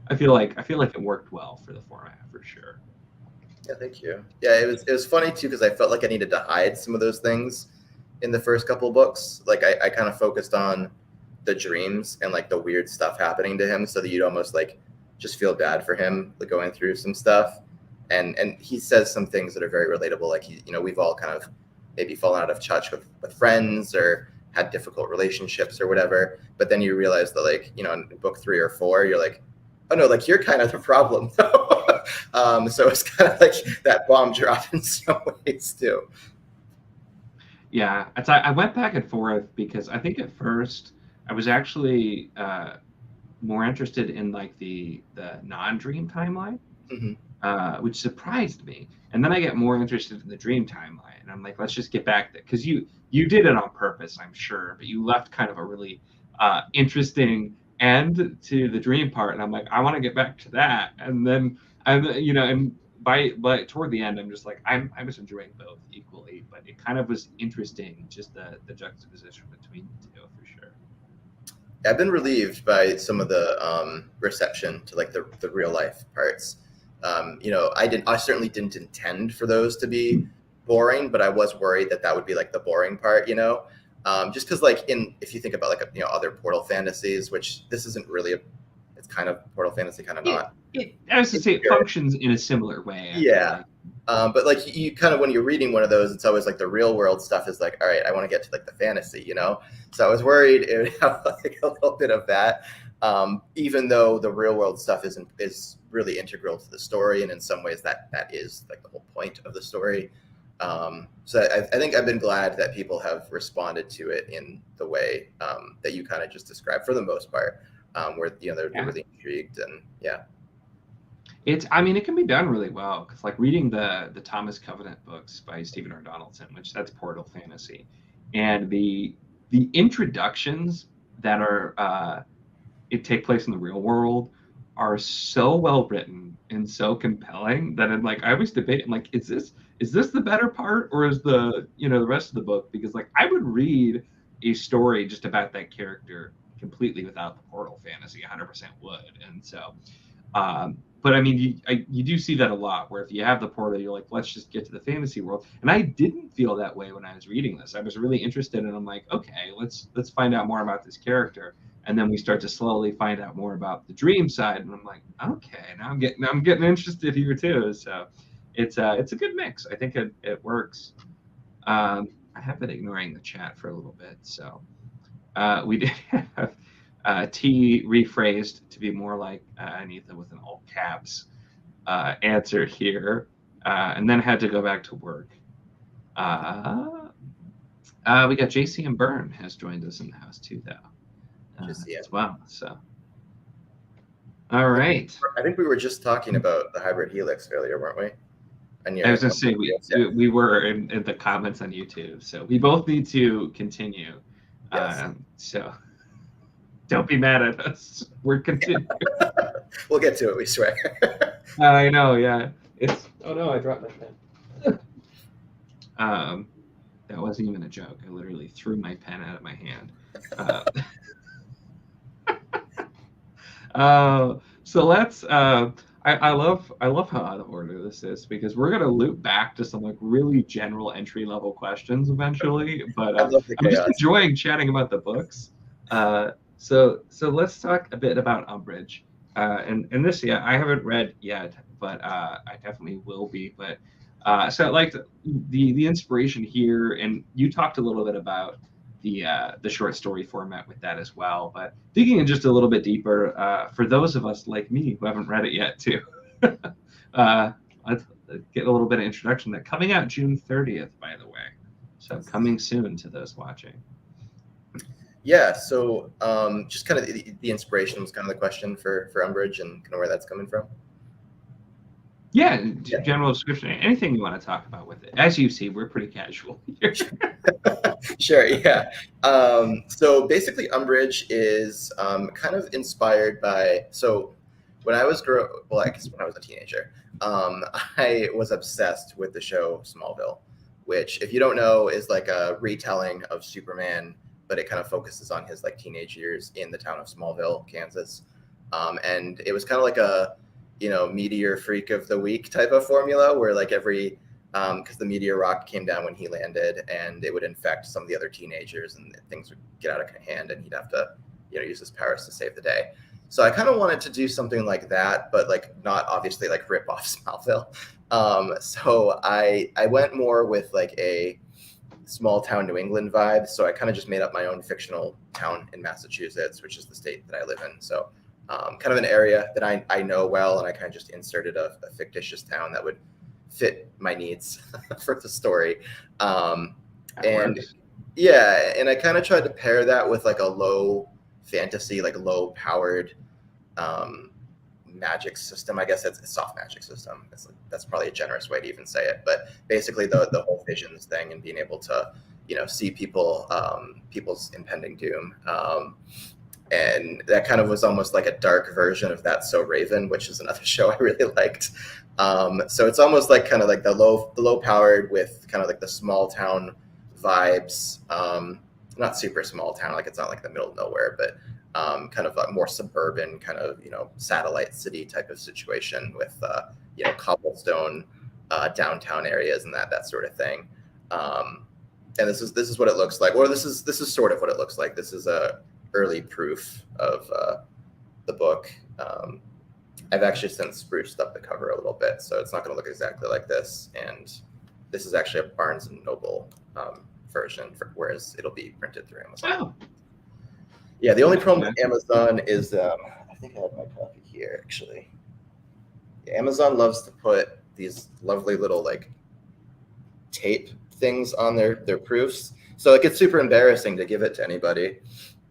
I feel like it worked well for the format, for sure. Yeah, thank you. Yeah, it was funny too, because I felt like I needed to hide some of those things in the first couple of books. Like I kind of focused on the dreams and like the weird stuff happening to him, so that you'd almost like just feel bad for him, like going through some stuff. And he says some things that are very relatable. Like you know, we've all kind of maybe fallen out of touch with friends, or had difficult relationships or whatever. But then you realize that, like, you know, in book 3 or 4, you're like, oh no, like you're kind of the problem. So it's kind of like that bomb drop in some ways too. Yeah, I went back and forth, because I think at first I was actually more interested in like the non-dream timeline, which surprised me. And then I get more interested in the dream timeline, and I'm like, let's just get back there, because you did it on purpose, I'm sure, but you left kind of a really interesting end to the dream part, and I'm like, I want to get back to that. And then you know, and but toward the end, I'm just like, I was enjoying both equally, but it kind of was interesting, just the juxtaposition between the two, for sure. I've been relieved by some of the reception to like the real life parts. You know, I certainly didn't intend for those to be boring, but I was worried that would be like the boring part, you know, just because like if you think about like, you know, other Portal fantasies, which this isn't really it's kind of Portal fantasy, kind of not. I was to say, it functions in a similar way. Yeah. But like you kind of, when you're reading one of those, it's always like the real world stuff is like, all right, I want to get to like the fantasy, you know? So I was worried it would have like a little bit of that. Even though the real world stuff is really integral to the story. And in some ways that is like the whole point of the story. So I think I've been glad that people have responded to it in the way that you kind of just described, for the most part, where, you know, they're really intrigued. And yeah. I mean, it can be done really well, because like reading the Thomas Covenant books by Stephen R. Donaldson, which that's Portal fantasy, and the introductions that take place in the real world are so well written and so compelling that I'm like, I always debate, I'm like, is this the better part, or is the rest of the book? Because like I would read a story just about that character completely without the Portal fantasy, 100% would. And so but I mean, you do see that a lot, where if you have the Portal, you're like, let's just get to the fantasy world. And I didn't feel that way when I was reading this. I was really interested, and I'm like, okay, let's find out more about this character. And then we start to slowly find out more about the dream side, and I'm like, okay, now I'm getting interested here too. So it's a good mix. I think it works. I have been ignoring the chat for a little bit, so we did have T rephrased to be more like Anita with an all caps answer here, and then had to go back to work. We got JC and Byrne has joined us in the house too, though, as well. So, all right. I think we were just talking about the hybrid helix earlier, weren't we? I was going to say we were in the comments on YouTube, so we both need to continue. Yes. So don't be mad at us. We're continuing. We'll get to it, we swear. I know, yeah. It's oh no, I dropped my pen. That wasn't even a joke. I literally threw my pen out of my hand. Uh, so let's. I love how out of order this is because we're gonna loop back to some like really general entry level questions eventually. But I love the I'm just chaos. enjoying chatting about the books. So let's talk a bit about Umbridge. And this, yeah, I haven't read yet, but I definitely will be. But so like the inspiration here, and you talked a little bit about the short story format with that as well. But digging in just a little bit deeper, for those of us like me who haven't read it yet too, let's get a little bit of introduction. That coming out June 30th, by the way, so coming soon to those watching. Yeah, so just kind of the inspiration was kind of the question for Umbridge and kind of where that's coming from. Yeah, general description. Anything you want to talk about with it. As you see, we're pretty casual here. Sure, yeah. So basically, Umbridge is kind of inspired by. So when I was I guess when I was a teenager, I was obsessed with the show Smallville, which, if you don't know, is like a retelling of Superman, but it kind of focuses on his like teenage years in the town of Smallville, Kansas. And it was kind of like a meteor freak of the week type of formula where like every because the meteor rock came down when he landed and it would infect some of the other teenagers and things would get out of hand and he'd have to use his powers to save the day. So I kind of wanted to do something like that, but like not obviously like rip off Smallville. So I went more with like a small town New England vibe. So I kind of just made up my own fictional town in Massachusetts, which is the state that I live in. So kind of an area that I know well, and I kind of just inserted a fictitious town that would fit my needs for the story. And yeah, and I kind of tried to pair that with like a low fantasy, like low powered magic system. I guess it's a soft magic system. That's probably a generous way to even say it, but basically the whole visions thing and being able to see people's impending doom. And that kind of was almost like a dark version of That's So Raven, which is another show I really liked. So it's almost like kind of like the low powered with kind of like the small town vibes. Not super small town, like it's not like the middle of nowhere, but kind of a more suburban kind of satellite city type of situation with cobblestone downtown areas and that sort of thing. And this is what it looks like. Or this is sort of what it looks like. This is a early proof of the book. I've actually since spruced up the cover a little bit, so it's not going to look exactly like this. And this is actually a Barnes and Noble version, whereas it'll be printed through Amazon. Oh. Yeah, the only problem with Amazon is I think I have my copy here actually. Yeah, Amazon loves to put these lovely little like tape things on their proofs, so like it's super embarrassing to give it to anybody.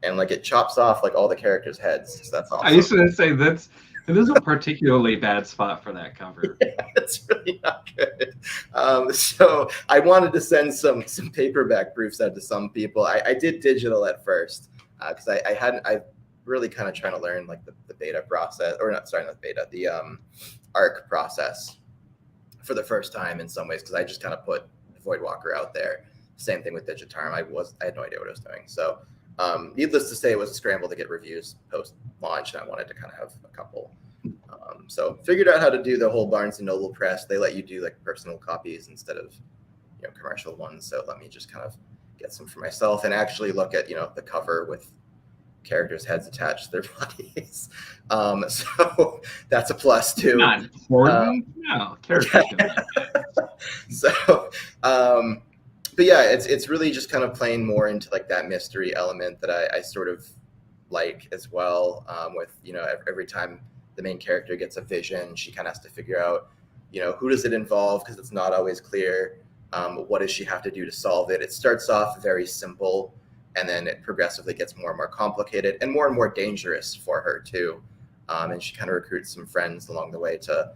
And like it chops off like all the characters' heads. So that's awesome. I used to say it is a particularly bad spot for that cover. Yeah, it's really not good. So I wanted to send some paperback proofs out to some people. I did digital at first because I really kind of trying to learn like the beta process, or not beta, the ARC process for the first time in some ways, because I just kind of put Voidwalker out there. Same thing with Digitarm. I had no idea what I was doing. So needless to say, it was a scramble to get reviews post-launch, and I wanted to kind of have a couple. So figured out how to do the whole Barnes & Noble press. They let you do like personal copies instead of commercial ones. So let me just kind of get some for myself and actually look at the cover with characters' heads attached to their bodies. So that's a plus too. Not important. No, characters. So but yeah, it's really just kind of playing more into like that mystery element that I sort of like as well. With every time the main character gets a vision, she kind of has to figure out who does it involve, because it's not always clear. What does she have to do to solve it? It starts off very simple, and then it progressively gets more and more complicated and more dangerous for her too. And she kind of recruits some friends along the way to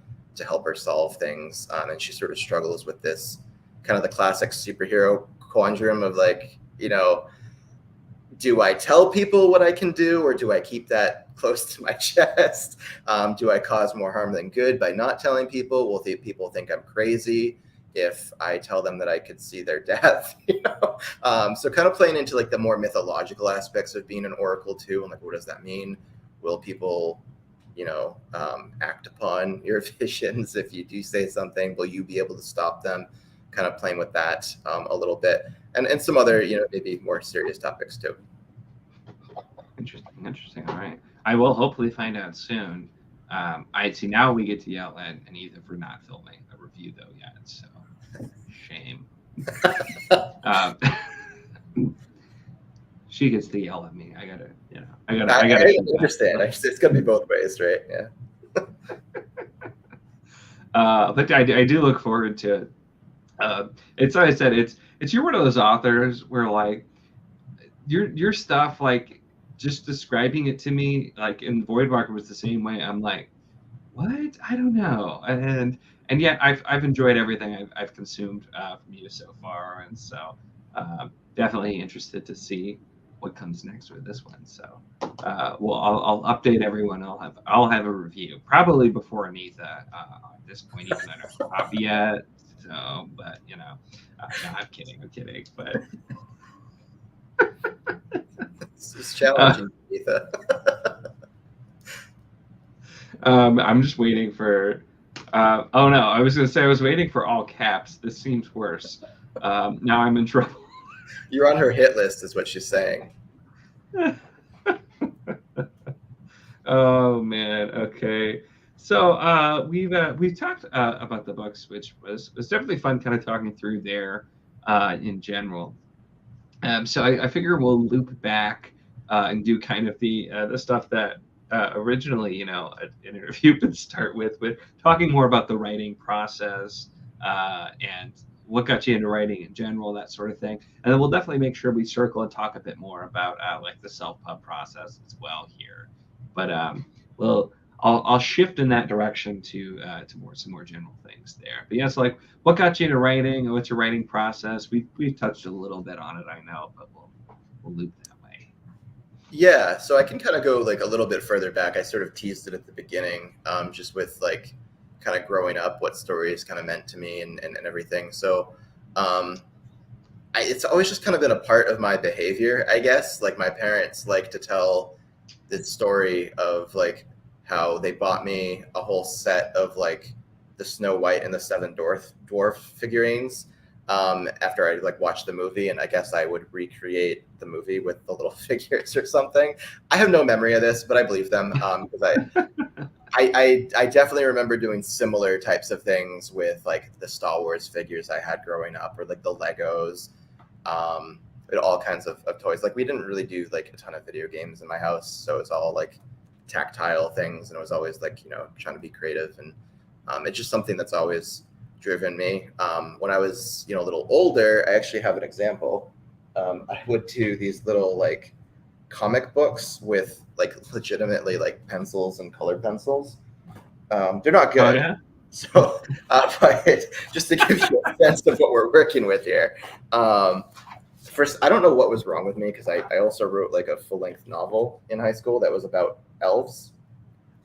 help her solve things. And she sort of struggles with this kind of the classic superhero conundrum of like, do I tell people what I can do, or do I keep that close to my chest? Do I cause more harm than good by not telling people? Will people think I'm crazy if I tell them that I could see their death? So kind of playing into like the more mythological aspects of being an oracle too, and like, what does that mean? Will people, act upon your visions if you do say something? Will you be able to stop them? Kind of playing with that a little bit, and some other, maybe more serious topics too. Interesting. All right. I will hopefully find out soon. I see now we get to yell at Anita for not filming a review though yet. So shame. She gets to yell at me. I gotta. I understand. It's gonna be both ways, right? Yeah. But I do look forward to it. It's like I said, you're one of those authors where like your stuff, like just describing it to me, like in Voidwalker was the same way. I'm like, what? I don't know. And yet I've enjoyed everything I've consumed from you so far, and so definitely interested to see what comes next with this one. So I'll update everyone. I'll have a review probably before Anita at this point, even though I don't have a copy yet. So, but no, I'm kidding. But it's challenging, Anita. I'm just waiting for. Oh no, I was going to say I was waiting for all caps. This seems worse. Now I'm in trouble. You're on her hit list, is what she's saying. Oh man. Okay. So we've talked about the books, which was definitely fun, kind of talking through there in general. So I figure we'll loop back and do kind of the stuff that originally, an interview would start with talking more about the writing process and what got you into writing in general, that sort of thing. And then we'll definitely make sure we circle and talk a bit more about like the self-pub process as well here. But I'll shift in that direction to some more general things there. But yes, like what got you into writing? What's your writing process? We've touched a little bit on it, I know, but we'll loop that way. Yeah, so I can kind of go like a little bit further back. I sort of teased it at the beginning, just with like kind of growing up, what stories kind of meant to me and everything. So it's always just kind of been a part of my behavior, I guess. Like my parents like to tell this story of like how they bought me a whole set of like the Snow White and the Seven Dwarf figurines after I like watched the movie, and I guess I would recreate the movie with the little figures or something. I have no memory of this, but I believe them because I definitely remember doing similar types of things with like the Star Wars figures I had growing up, or like the Legos, and all kinds of toys. Like we didn't really do like a ton of video games in my house, so it's all like tactile things, and it was always like trying to be creative, and it's just something that's always driven me. When I was a little older, I actually have an example. I would do these little like comic books with like legitimately like pencils and colored pencils. They're not good. Oh, yeah? So but just to give you a sense of what we're working with here. First, I don't know what was wrong with me, because I also wrote like a full-length novel in high school that was about elves.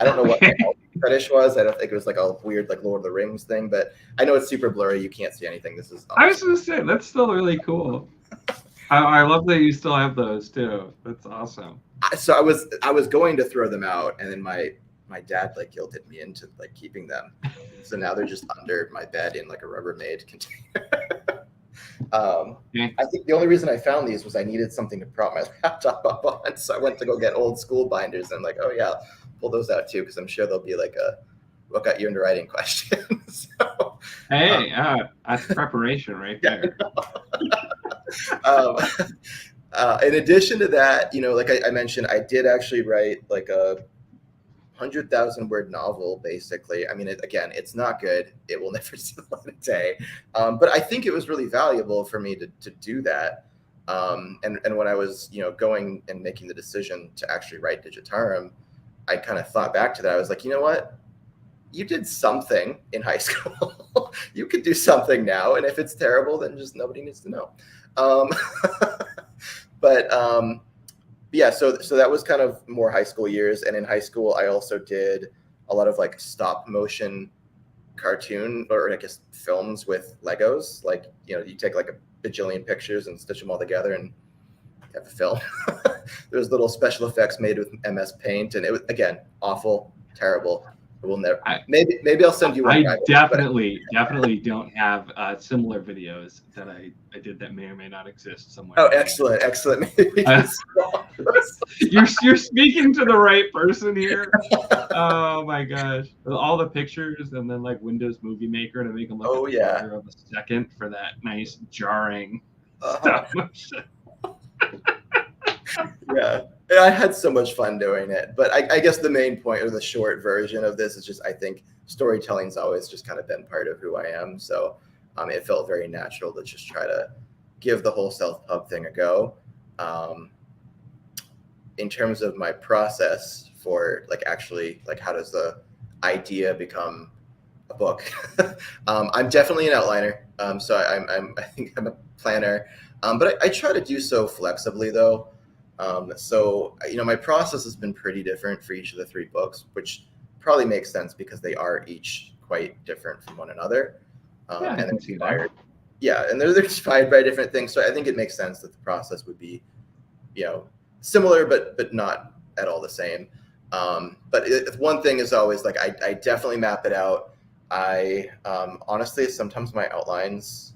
I don't know what my elf fetish was. I don't think it was like a weird like Lord of the Rings thing, but I know it's super blurry. You can't see anything. This is. I was going to say that's still really cool. I love that you still have those too. That's awesome. So I was going to throw them out, and then my dad like guilted me into like keeping them. So now they're just under my bed in like a Rubbermaid container. I think the only reason I found these was I needed something to prop my laptop up on. So I went to go get old school binders, and I'm like, oh yeah, pull those out too, because I'm sure there'll be like a what got you into writing question. So, hey, that's preparation right there. In addition to that, like I mentioned, I did actually write like a 100,000 word novel, basically. I mean, it's not good. It will never see the light of day. But I think it was really valuable for me to do that. And when I was, going and making the decision to actually write Digitarum, I kind of thought back to that. I was like, you know what? You did something in high school. You could do something now. And if it's terrible, then just nobody needs to know. But yeah, so that was kind of more high school years, and in high school I also did a lot of like stop motion cartoon, or I guess films with Legos. Like, you know, you take like a bajillion pictures and stitch them all together and have a film. There's little special effects made with MS Paint, and it was, again, awful, terrible. We'll never. Maybe I'll send you one. I definitely don't have similar videos that I did that may or may not exist somewhere. Oh, excellent. You're speaking to the right person here. Oh my gosh, all the pictures, and then like Windows Movie Maker to make them look a quarter of a second for that nice jarring stuff. Yeah, I had so much fun doing it. But I guess the main point, or the short version of this, is just I think storytelling's always just kind of been part of who I am. So it felt very natural to just try to give the whole self-pub thing a go. In terms of my process for like actually like how does the idea become a book? I'm definitely an outliner. So I think I'm a planner. But I try to do so flexibly though. So, you know, my process has been pretty different for each of the 3 books, which probably makes sense because they are each quite different from one another. And they're inspired. Yeah, and they're inspired by different things. So I think it makes sense that the process would be, you know, similar, but not at all the same. But one thing is always like, I definitely map it out. I honestly, sometimes my outlines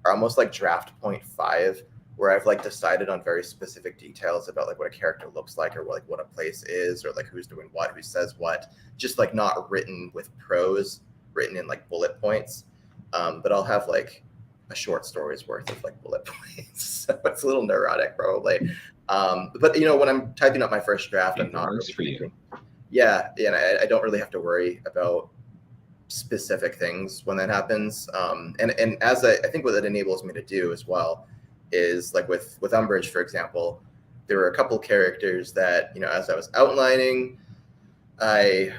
are almost like draft point 5, where I've like decided on very specific details about like what a character looks like, or like what a place is, or like who's doing what, who says what, just like not written with prose, written in like bullet points. But I'll have like a short story's worth of like bullet points. So it's a little neurotic probably. But you know, when I'm typing up my first draft, I'm not really thinking. Yeah, and I don't really have to worry about specific things when that happens. And as I think what that enables me to do as well is like with Umbridge, for example, there were a couple characters that, you know, as I was outlining, they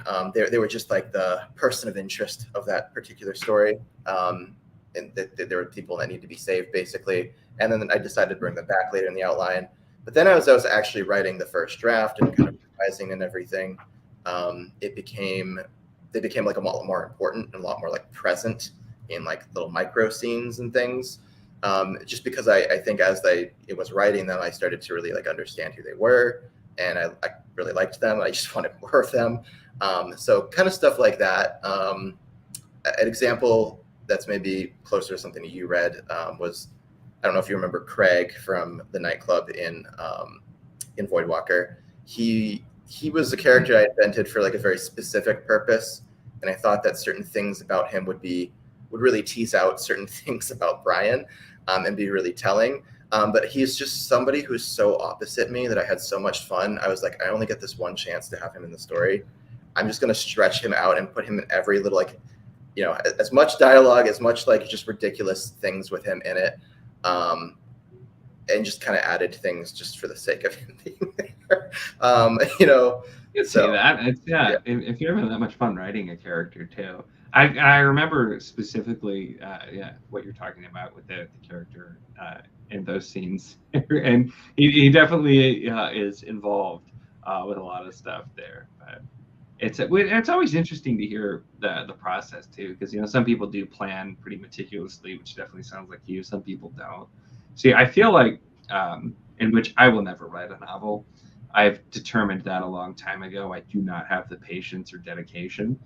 were just like the person of interest of that particular story. And there were people that need to be saved basically. And then I decided to bring them back later in the outline. But then as I was actually writing the first draft and kind of revising and everything, they became like a lot more important and a lot more like present in like little micro scenes and things. Just because I think as it was writing them, I started to really like understand who they were, and I really liked them. I just wanted more of them. So kind of stuff like that. An example that's maybe closer to something you read was, I don't know if you remember Craig from the nightclub in Voidwalker. He was a character I invented for like a very specific purpose, and I thought that certain things about him would really tease out certain things about Brian, and be really telling. But he's just somebody who's so opposite me that I had so much fun. I was like, I only get this one chance to have him in the story. I'm just going to stretch him out and put him in every little, like, you know, as much dialogue, as much like just ridiculous things with him in it. And just kind of added things just for the sake of him being there. You know, you can say that. If you're having that much fun writing a character too. I remember specifically, what you're talking about with the character in those scenes, and he definitely is involved with a lot of stuff there. But it's always interesting to hear the process too, because you know some people do plan pretty meticulously, which definitely sounds like you. Some people don't. See, I feel like in which I will never write a novel. I've determined that a long time ago. I do not have the patience or dedication.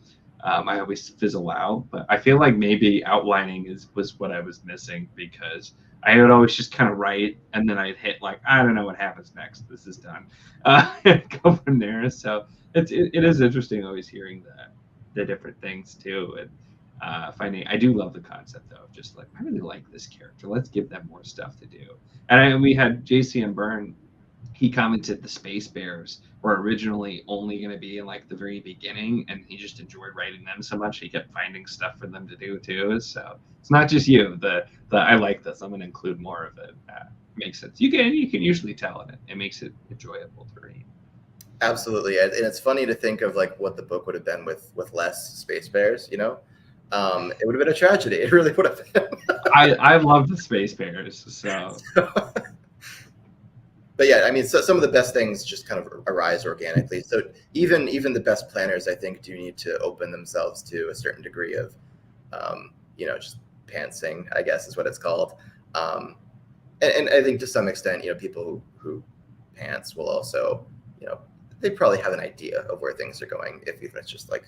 I always fizzle out, but I feel like maybe outlining was what I was missing, because I would always just kind of write, and then I'd hit like, I don't know what happens next. This is done. And go from there. So it is interesting always hearing the different things too. And finding, I do love the concept though, just like, I really like this character. Let's give them more stuff to do. And we had JC and Byrne. He commented the Space Bears were originally only going to be in like the very beginning, and he just enjoyed writing them so much he kept finding stuff for them to do too. So it's not just you. The I like this. I'm going to include more of it. Makes sense. You can usually tell in it. It makes it enjoyable to read. Absolutely, and it's funny to think of like what the book would have been with less Space Bears. You know, it would have been a tragedy. It really would have been. I love the Space Bears. So. but yeah, I mean, so some of the best things just kind of arise organically. So even the best planners, I think, do need to open themselves to a certain degree of, just pantsing, I guess is what it's called. And I think to some extent, people who pants will also, they probably have an idea of where things are going, if even it's just like,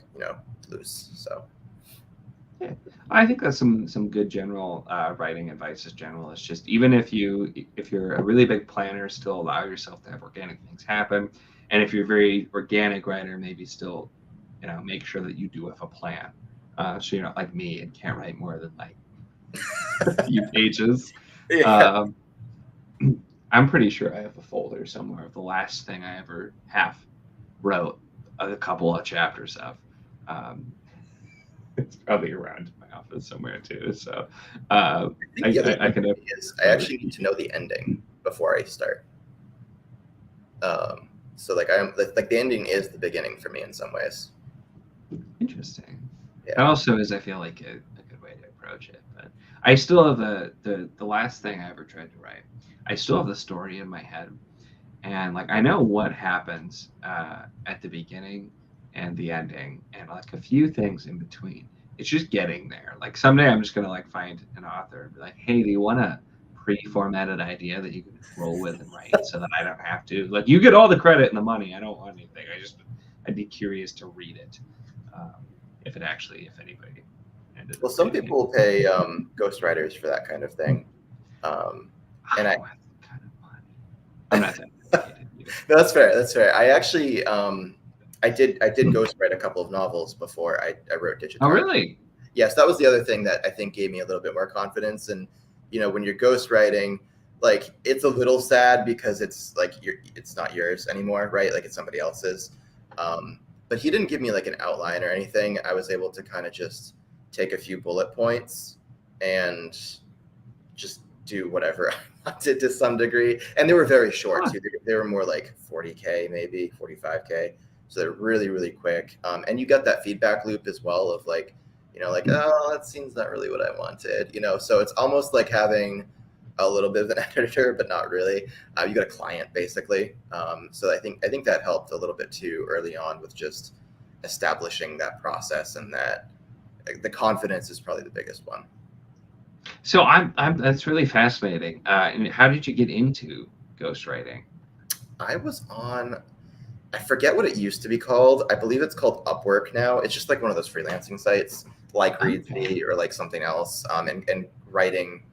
loose. So. Yeah. I think that's some good general writing advice as general. It's just even if you're a really big planner, still allow yourself to have organic things happen. And if you're a very organic writer, maybe still, make sure that you do have a plan. So you're not like me and can't write more than like a few pages. Yeah. I'm pretty sure I have a folder somewhere of the last thing I ever half wrote a couple of chapters of. It's probably around my office somewhere too. So I think the other I thing can. is I actually need to know the ending before I start. So like the ending is the beginning for me in some ways. Interesting. Yeah. That also is, I feel like, a good way to approach it. But I still have the last thing I ever tried to write. I still have the story in my head, and like I know what happens at the beginning and the ending, and like a few things in between. It's just getting there. Like someday I'm just gonna like find an author and be like, hey, do you want a pre-formatted idea that you can roll with and write so that I don't have to? Like you get all the credit and the money. I don't want anything. I'd be curious to read it. If anybody ended up Well, some reading people will pay ghostwriters for that kind of thing. And I don't have that kind of money. I'm not that dedicated either. No, that's fair. That's fair. I actually I did ghostwrite a couple of novels before I wrote Digital. Oh, really? Yes, that was the other thing that I think gave me a little bit more confidence. And when you're ghostwriting, like it's a little sad because it's like it's not yours anymore, right? Like it's somebody else's. But he didn't give me like an outline or anything. I was able to kind of just take a few bullet points and just do whatever I wanted to some degree. And they were very short too. They were more like 40K, maybe 45K. So they're really, really quick. And you got that feedback loop as well of like, oh, that seems not really what I wanted, so it's almost like having a little bit of an editor, but not really. You got a client basically. So I think that helped a little bit too early on with just establishing that process, and that the confidence is probably the biggest one. So that's really fascinating. And how did you get into ghostwriting? I was on, I forget what it used to be called. I believe it's called Upwork now. It's just like one of those freelancing sites like Readsy or like something else. And writing,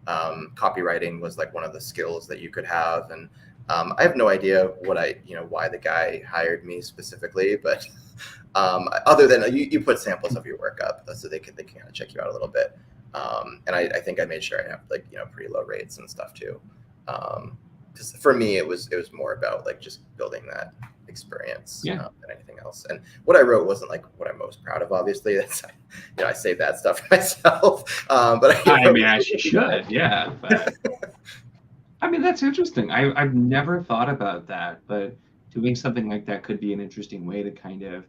copywriting was like one of the skills that you could have. And I have no idea why the guy hired me specifically, but other than you put samples of your work up so they can kind of check you out a little bit. And I think I made sure I have like, pretty low rates and stuff too. Because for me, it was more about like just building that experience than anything else. And what I wrote wasn't like what I'm most proud of. Obviously, that's I save that stuff for myself. But I mean, as you should, yeah. But I mean, that's interesting. I've never thought about that, but doing something like that could be an interesting way to kind of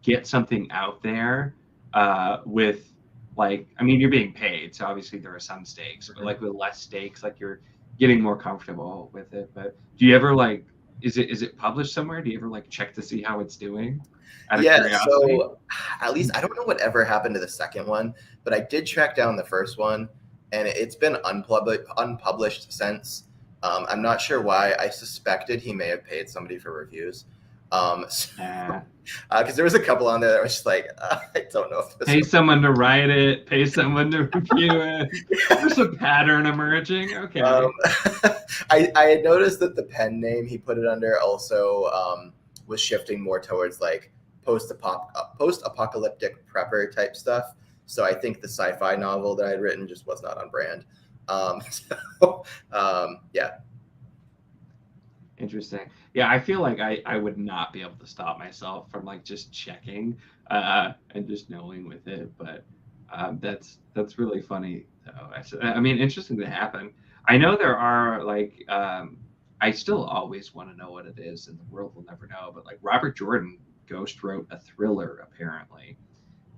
get something out there with like, I mean, you're being paid, so obviously there are some stakes, but like with less stakes, like you're getting more comfortable with it. But do you ever like, is it published somewhere? Do you ever like check to see how it's doing? Yeah, so at least I don't know whatever happened to the second one, but I did track down the first one, and it's been unpublished since. I'm not sure why. I suspected he may have paid somebody for reviews. Because there was a couple on there that was just like, I don't know if this pay someone to write it, pay someone to review it. There's a pattern emerging. Okay. I had noticed that the pen name he put it under also was shifting more towards like post-apocalyptic prepper type stuff. So I think the sci-fi novel that I had written just was not on brand. Yeah. Interesting. Yeah, I feel like I would not be able to stop myself from like just checking and just knowing with it. But that's really funny though. I mean, interesting to happen. I know there are like I still always want to know what it is, and the world will never know. But like Robert Jordan ghost wrote a thriller apparently.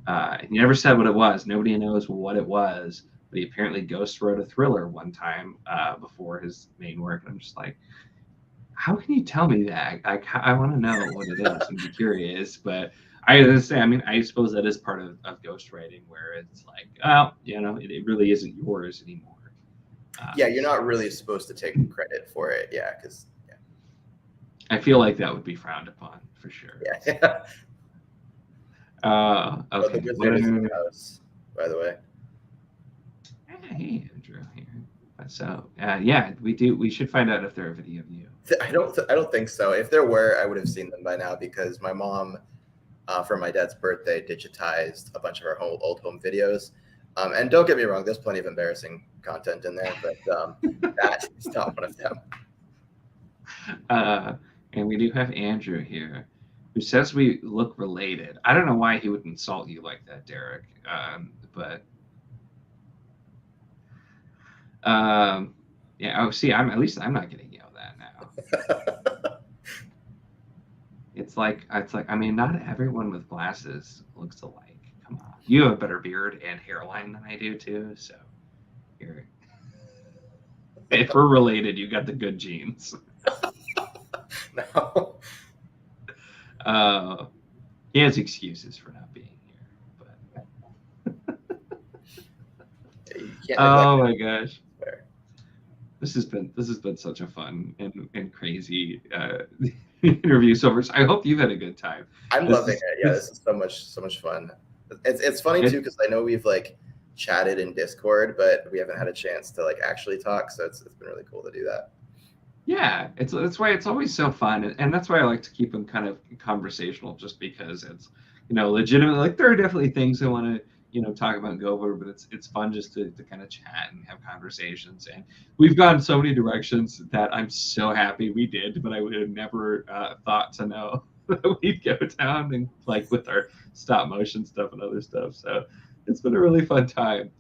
And he never said what it was. Nobody knows what it was, but he apparently ghost wrote a thriller one time before his main work. And I'm just like, how can you tell me that? I want to know what it is and be curious. But I say, I mean, I suppose that is part of ghostwriting, where it's like, oh, it really isn't yours anymore. Yeah, you're So not really supposed to take credit for it. Yeah, because I feel like that would be frowned upon for sure. yeah. Oh, the Okay. wizard is in the house, by the way. Hey, Andrew here. So yeah, we should find out if they're a video of you. I don't think so. If there were, I would have seen them by now because my mom, for my dad's birthday, digitized a bunch of our old home videos. And don't get me wrong, there's plenty of embarrassing content in there, but that is not one of them. And we do have Andrew here, who says we look related. I don't know why he would insult you like that, Derek. But yeah. Oh, see, at least I'm not getting yelled at now. It's like I mean, not everyone with glasses looks alike. Come on, you have a better beard and hairline than I do too. So if we're related, you got the good genes. No. He has excuses for not being here, but oh my gosh, this has been such a fun and crazy interview so far. I hope you've had a good time. I'm loving it. Yeah, this is so much fun. It's funny too because I know we've like chatted in Discord, but we haven't had a chance to like actually talk. So it's been really cool to do that. Yeah, that's why it's always so fun, and that's why I like to keep them kind of conversational, just because it's legitimate. Like there are definitely things I want to talk about and go over, but it's fun just to kind of chat and have conversations. And we've gone so many directions that I'm so happy we did, but I would have never thought to know that we'd go down and like with our stop motion stuff and other stuff. So it's been a really fun time.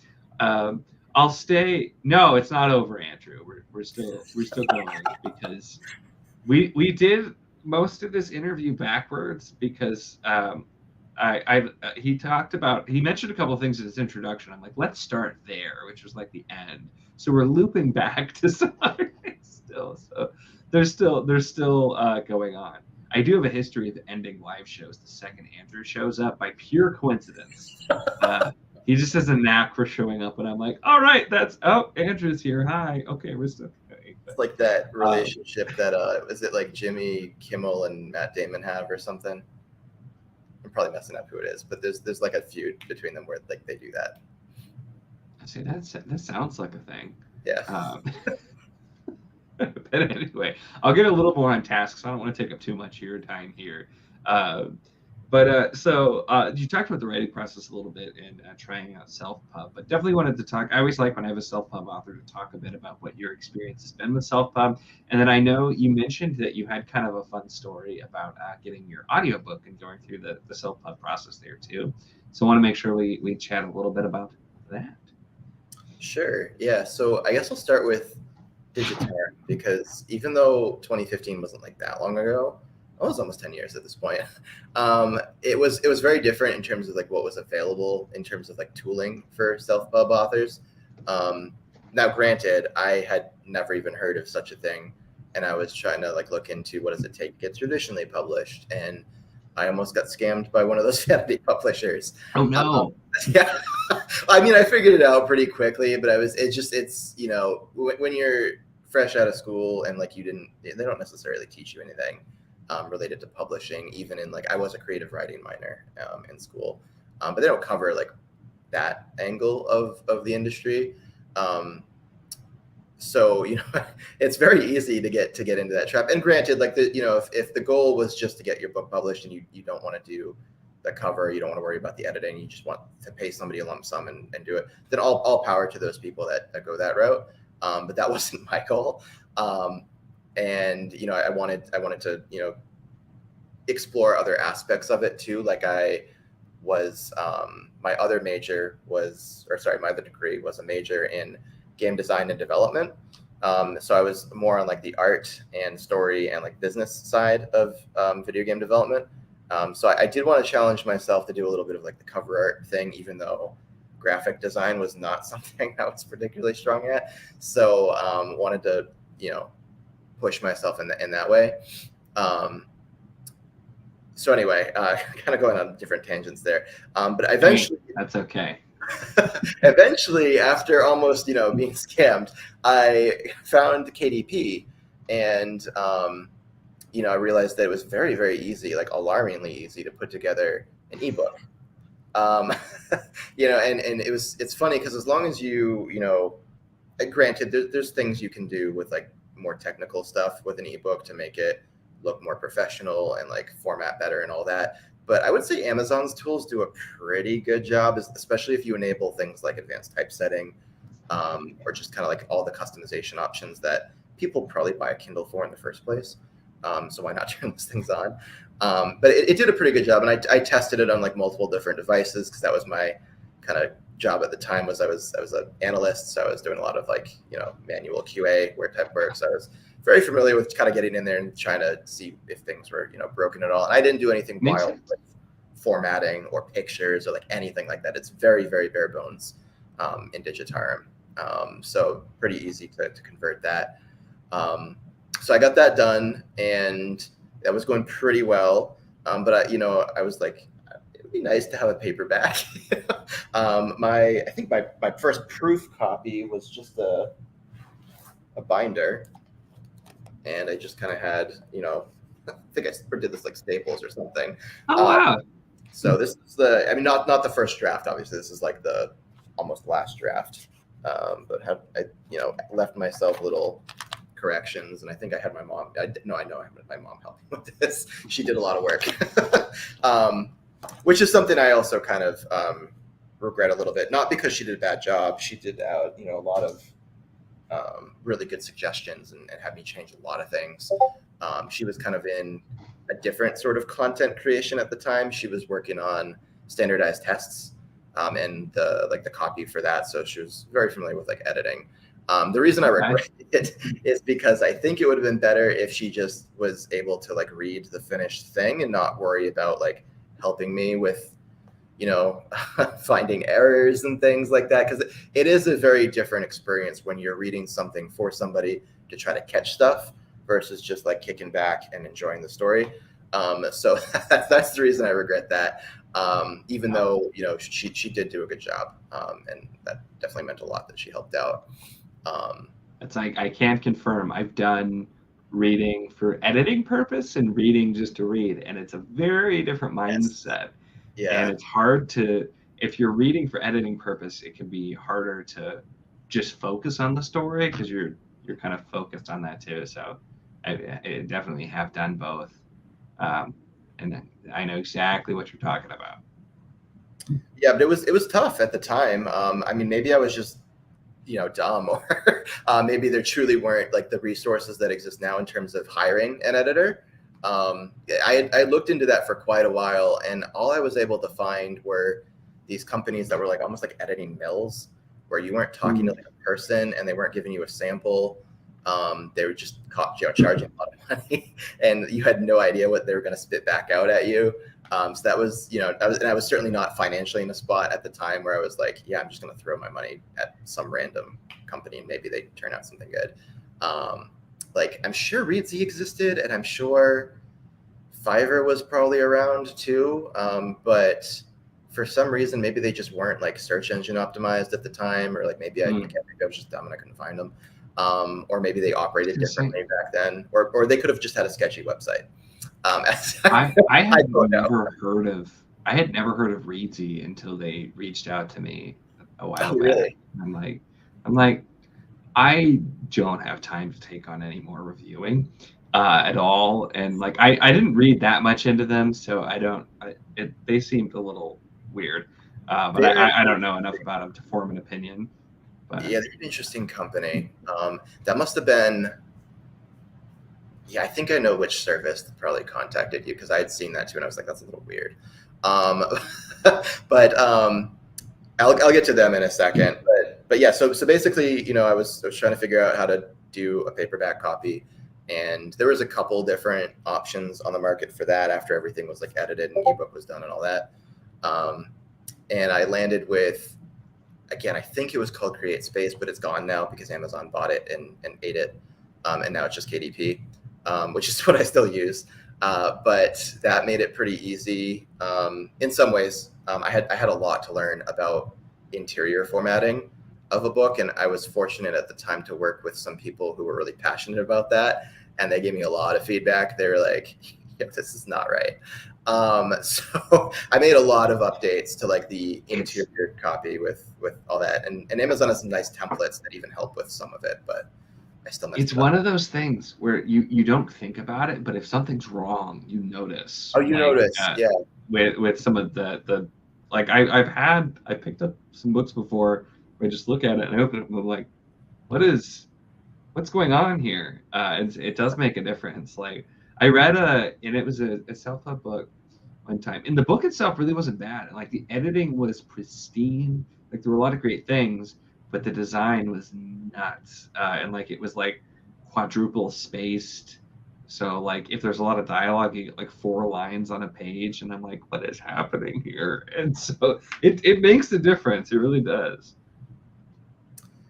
I'll stay. No, it's not over, Andrew. We're still going because we did most of this interview backwards because he mentioned a couple of things in his introduction. I'm like, let's start there, which was like the end. So we're looping back to some other things still. So there's still going on. I do have a history of ending live shows the second Andrew shows up by pure coincidence. He just has a knack for showing up, and I'm like, all right, Andrew's here. Hi. Okay, we're still going. It's like that relationship that is it like Jimmy Kimmel and Matt Damon have or something? I'm probably messing up who it is, but there's like a feud between them where like they do that. See, that sounds like a thing. Yeah. But anyway, I'll get a little more on task, so I don't want to take up too much of your time here. So you talked about the writing process a little bit and trying out self-pub, but definitely wanted to talk. I always like when I have a self-pub author to talk a bit about what your experience has been with self-pub. And then I know you mentioned that you had kind of a fun story about getting your audiobook and going through the self-pub process there too. So I want to make sure we chat a little bit about that. Sure. Yeah. So I guess I'll start with Digitarium because even though 2015 wasn't like that long ago, it was almost 10 years at this point. It was very different in terms of like what was available in terms of like tooling for self-pub authors. Now, granted, I had never even heard of such a thing, and I was trying to like look into what does it take to get traditionally published, and I almost got scammed by one of those vanity publishers. Oh no! Yeah, I mean, I figured it out pretty quickly, but it's when you're fresh out of school and like they don't necessarily teach you anything related to publishing, even in like I was a creative writing minor in school, but they don't cover like that angle of the industry. So it's very easy to get into that trap. And granted, like if the goal was just to get your book published and you don't want to do the cover, you don't want to worry about the editing, you just want to pay somebody a lump sum and do it, then all power to those people that go that route. But that wasn't my goal. And I wanted to explore other aspects of it too. Like I was my other degree was a major in game design and development. So I was more on like the art and story and like business side of video game development. So I did want to challenge myself to do a little bit of like the cover art thing, even though graphic design was not something I was particularly strong at. So wanted to, push myself in that way. So anyway, kind of going on different tangents there. But eventually, that's okay. Eventually, after almost being scammed, I found KDP, and I realized that it was very, very easy, like alarmingly easy, to put together an ebook. And it's funny because as long as granted, there's things you can do with like more technical stuff with an ebook to make it look more professional and like format better and all that. But I would say Amazon's tools do a pretty good job, especially if you enable things like advanced typesetting, or just kind of like all the customization options that people probably buy a Kindle for in the first place. So why not turn those things on? But it did a pretty good job, and I tested it on like multiple different devices because that was my kind of job at the time. I was an analyst, so I was doing a lot of like manual QA where type works. I was very familiar with kind of getting in there and trying to see if things were broken at all. And I didn't do anything wild with formatting or pictures or like anything like that. It's very, very bare bones in Digitarum. So pretty easy to convert that. So I got that done, and that was going pretty well. But I was like, it would be nice to have a paperback. I think my first proof copy was just a binder, and I just kind of had, I think I did this like Staples or something. Oh wow! So this is not the first draft. Obviously, this is like the almost last draft. But I left myself little corrections, and I think I had my mom. I had my mom helping with this. She did a lot of work, which is something I also kind of regret a little bit. Not because she did a bad job. She did a lot of really good suggestions and had me change a lot of things. She was kind of in a different sort of content creation at the time. She was working on standardized tests and the copy for that. So she was very familiar with like editing. The reason I regret it is because I think it would have been better if she just was able to like read the finished thing and not worry about like helping me with finding errors and things like that, because it is a very different experience when you're reading something for somebody to try to catch stuff versus just like kicking back and enjoying the story. So that's the reason I regret that. Even though she did do a good job, and that definitely meant a lot that she helped out. It's like I can't confirm. I've done reading for editing purpose and reading just to read, and it's a very different mindset. Yeah. And it's hard to, if you're reading for editing purpose, it can be harder to just focus on the story because you're kind of focused on that too. So I definitely have done both. And I know exactly what you're talking about. Yeah, but it was tough at the time. I mean, maybe I was just dumb, or maybe there truly weren't like the resources that exist now in terms of hiring an editor. I looked into that for quite a while, and all I was able to find were these companies that were like almost like editing mills, where you weren't talking to like a person and they weren't giving you a sample. They were just charging a lot of money, and you had no idea what they were going to spit back out at you. So that was, I was certainly not financially in a spot at the time where I was like, yeah, I'm just going to throw my money at some random company and maybe they turn out something good. Like I'm sure Reedsy existed, and I'm sure Fiverr was probably around too. But for some reason, maybe they just weren't like search engine optimized at the time, or like maybe maybe I was just dumb and I couldn't find them. Or maybe they operated differently back then, or they could have just had a sketchy website. I had never heard of Reedsy until they reached out to me a while back. Really? I'm like, I don't have time to take on any more reviewing at all, and like I didn't read that much into them, so they seemed a little weird, but I don't know enough about them to form an opinion. But yeah, they're an interesting company. That must have been. Yeah, I think I know which service probably contacted you, because I had seen that too, and I was like, that's a little weird. But I'll get to them in a second. But yeah, so basically, I was trying to figure out how to do a paperback copy, and there was a couple different options on the market for that after everything was like edited and ebook was done and all that. And I landed with, again, I think it was called Create Space, but it's gone now because Amazon bought it and ate it. and now it's just KDP, which is what I still use. But that made it pretty easy. In some ways, I had a lot to learn about interior formatting of a book, and I was fortunate at the time to work with some people who were really passionate about that, and they gave me a lot of feedback. They were like, yeah, "This is not right." So I made a lot of updates to like the interior copy with all that, and Amazon has some nice templates that even help with some of it, but I still messed It's it up. one of those things where you don't think about it, but if something's wrong, you notice. Oh, you Like notice? Yeah. with some of the like I picked up some books before where I just look at it and I open it and I'm like, what's going on here? It does make a difference. Like I read and it was a self-help book one time, and the book itself really wasn't bad. Like the editing was pristine. Like there were a lot of great things, but the design was nuts. And like it was like quadruple spaced. So like if there's a lot of dialogue, you get like 4 lines on a page, and I'm like, what is happening here? And so it makes a difference. It really does.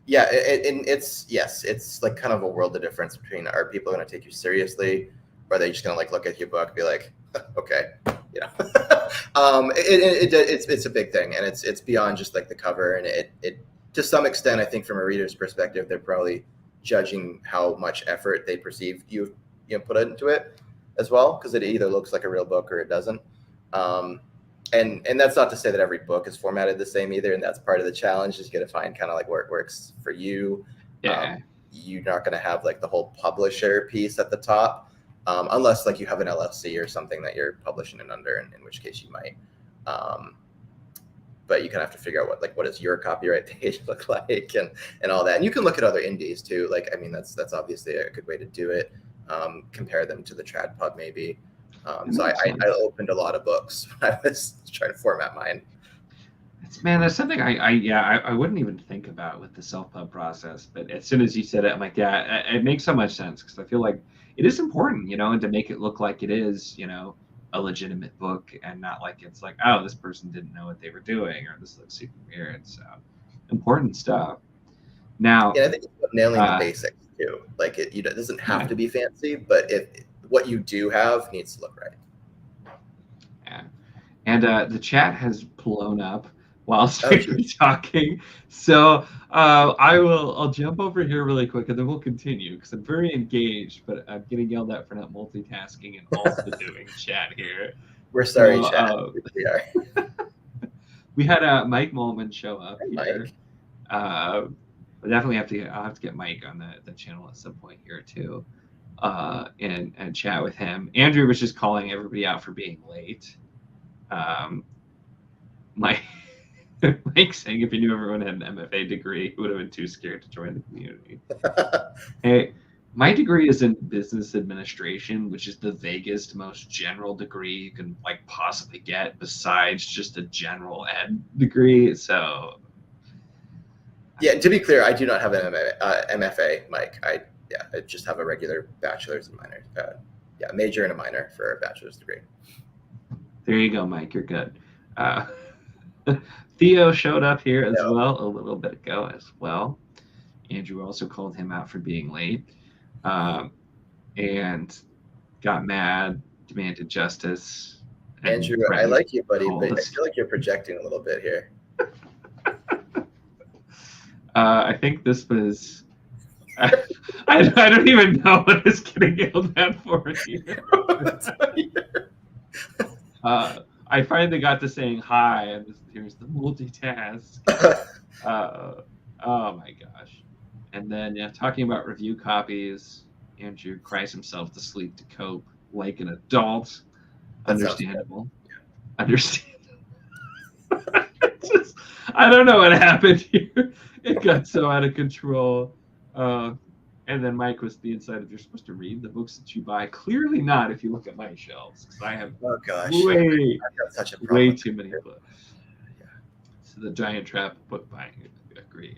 Yeah, and it's like kind of a world of difference between, are people going to take you seriously, or are they just going to like look at your book and be like, okay, you know. It's a big thing, and it's beyond just like the cover, and it to some extent, I think from a reader's perspective, they're probably judging how much effort they perceive you put into it as well, because it either looks like a real book or it doesn't. And that's not to say that every book is formatted the same either, and that's part of the challenge, is you got to find kind of like where it works for you. Yeah. You're not going to have like the whole publisher piece at the top, unless like you have an LLC or something that you're publishing it under, in which case you might. But you kind of have to figure out what does your copyright page look like, and all that. And you can look at other indies too. Like, I mean, that's obviously a good way to do it. Compare them to the TradPub maybe. So I opened a lot of books when I was trying to format mine. That's something I wouldn't even think about with the self-pub process. But as soon as you said it, I'm like, yeah, it makes so much sense, because I feel like it is important, and to make it look like it is, a legitimate book, and not like it's like, oh, this person didn't know what they were doing, or this looks super weird. So important stuff. Now, yeah, I think it's about nailing the basics too. Like it doesn't have to be fancy, but what you do have needs to look right. Yeah. And the chat has blown up whilst we were talking. So I'll jump over here really quick, and then we'll continue, because I'm very engaged, but I'm getting yelled at for not multitasking and also doing chat here. We're sorry, chat. We are. We had Mike Molman show up here. Mike. But definitely I'll have to get Mike on the channel at some point here too, and chat with him. Andrew was just calling everybody out for being late. Mike saying if he knew everyone had an MFA degree, he would have been too scared to join the community. Hey, my degree is in business administration, which is the vaguest, most general degree you can like possibly get, besides just a general ed degree. So yeah, to be clear, I do not have an MFA, Mike. I just have a regular bachelor's and minor. Major and a minor for a bachelor's degree. There you go, Mike. You're good. Theo showed up here as well a little bit ago as well. Andrew also called him out for being late, and got mad, demanded justice. Andrew, I like you, buddy, but I feel like you're projecting a little bit here. I think this was. I don't even know what is getting yelled at for here. I finally got to saying hi, and here's the multitask. Oh my gosh. And then, talking about review copies, Andrew cries himself to sleep to cope like an adult. Understandable. Understandable. I don't know what happened here. It got so out of control. And then Mike was the inside of, you're supposed to read the books that you buy. Clearly not if you look at my shelves, because I have way too many books. Yeah. So the giant trap book buying. Agree.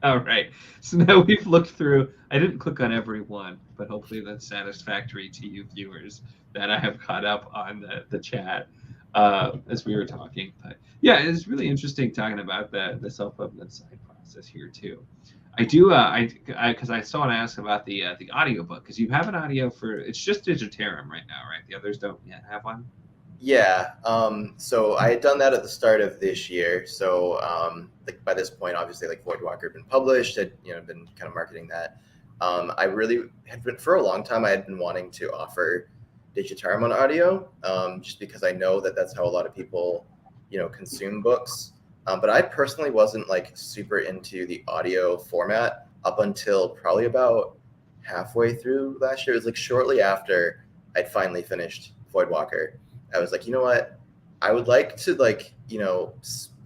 All right. So now we've looked through. I didn't click on every one, but hopefully that's satisfactory to you viewers that I have caught up on the chat as we were talking. But yeah, it's really interesting talking about the self-published side process here too. I do. Because I still want to ask about the audiobook, because you have an audio for, it's just Digitarum right now, right? The others don't yet have one. Yeah. So I had done that at the start of this year. So like by this point, obviously, like Voidwalker had been published. Had been kind of marketing that. I really had been for a long time. I had been wanting to offer Digitarum on audio, just because I know that that's how a lot of people consume books. But I personally wasn't like super into the audio format up until probably about halfway through last year. It was like shortly after I'd finally finished Voidwalker. I was like, you know what? I would like to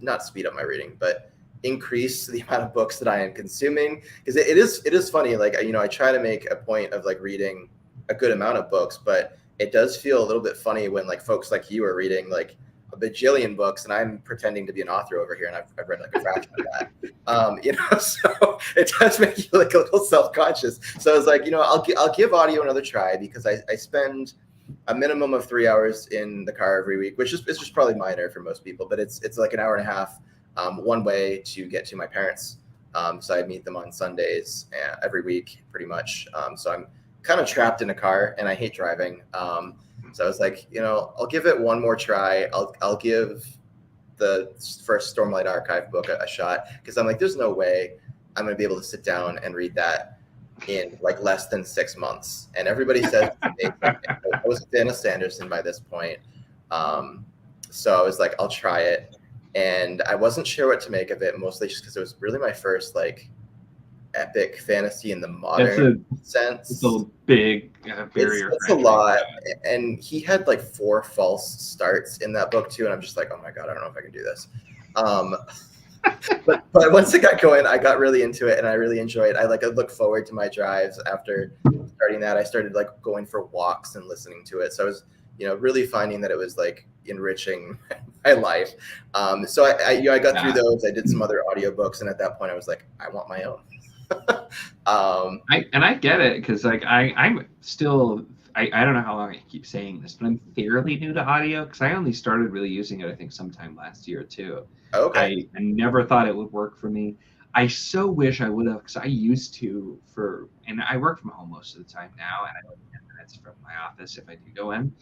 not speed up my reading, but increase the amount of books that I am consuming, because it is funny. Like, I try to make a point of like reading a good amount of books, but it does feel a little bit funny when like folks like you are reading like a bajillion books and I'm pretending to be an author over here and I've read like a fraction of that. So it does make you like a little self-conscious. So I was like, I'll give audio another try, because I spend a minimum of 3 hours in the car every week, which is it's just probably minor for most people, but it's like an hour and a half one way to get to my parents. So I meet them on Sundays every week, pretty much. So I'm kind of trapped in a car, and I hate driving. So I was like, I'll give it one more try. I'll give the first Stormlight Archive book a shot, because I'm like, there's no way I'm going to be able to sit down and read that in like less than 6 months. And everybody says I was a fan of Sanderson by this point. So I was like, I'll try it. And I wasn't sure what to make of it, mostly just because it was really my first like epic fantasy in the modern sense. It's a big barrier. It's a lot. And he had like 4 false starts in that book too. And I'm just like, oh my God, I don't know if I can do this. But once it got going, I got really into it and I really enjoyed it. I look forward to my drives after starting that. I started like going for walks and listening to it. So I was, really finding that it was like enriching my life. So I got through those. I did some other audiobooks, and at that point I was like, I want my own. I get it, because like I'm still, I don't know how long I keep saying this, but I'm fairly new to audio, because I only started really using it I think sometime last year too. Okay. I never thought it would work for me. I so wish I would have, because I used to and I work from home most of the time now, and I live 10 minutes from my office if I do go in.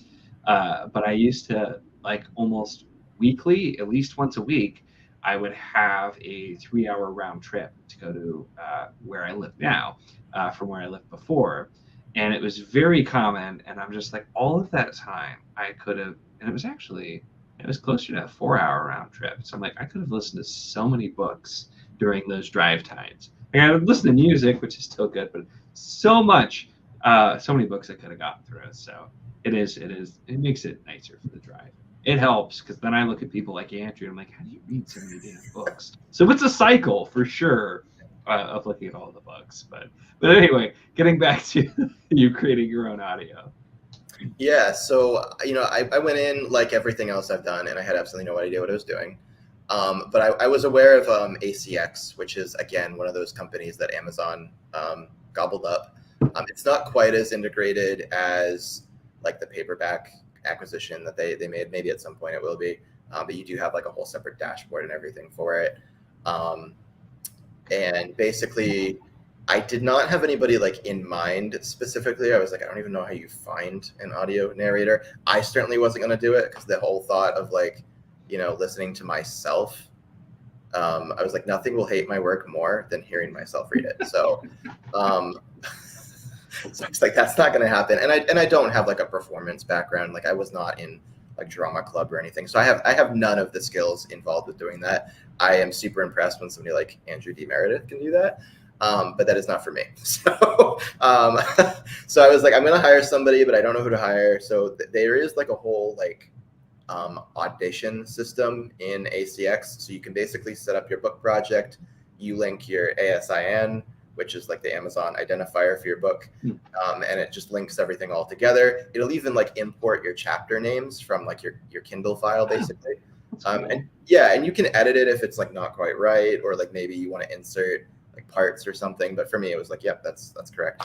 But I used to, like, almost weekly, at least once a week, I would have a 3-hour round trip to go to where I live now from where I lived before. And it was very common. And I'm just like, all of that time I could have, and it was closer to a 4-hour round trip. So I'm like, I could have listened to so many books during those drive times. Like, I would listen to music, which is still good, but so many books I could have gotten through. So it makes it nicer for the drive. It helps, because then I look at people like Andrew and I'm like, how do you read so many damn books? So it's a cycle for sure of looking at all the books. But anyway, getting back to you creating your own audio. Yeah, so I went in like everything else I've done, and I had absolutely no idea what I was doing. But I was aware of ACX, which is again one of those companies that Amazon gobbled up. It's not quite as integrated as like the paperback acquisition that they made. Maybe at some point it will be, but you do have like a whole separate dashboard and everything for it. And basically, I did not have anybody like in mind specifically. I was like, I don't even know how you find an audio narrator. I certainly wasn't going to do it, because the whole thought of like, listening to myself, I was like, nothing will hate my work more than hearing myself read it. So, so it's like, that's not going to happen. And I don't have like a performance background. Like, I was not in like drama club or anything. So I have none of the skills involved with doing that. I am super impressed when somebody like Andrew D. Meredith can do that. But that is not for me. So, so I was like, I'm going to hire somebody, but I don't know who to hire. So there is like a whole like audition system in ACX. So you can basically set up your book project. You link your ASIN, which is like the Amazon identifier for your book. And it just links everything all together. It'll even like import your chapter names from like your Kindle file, basically. And you can edit it if it's like not quite right, or like maybe you want to insert like parts or something. But for me, it was like, yep, that's correct.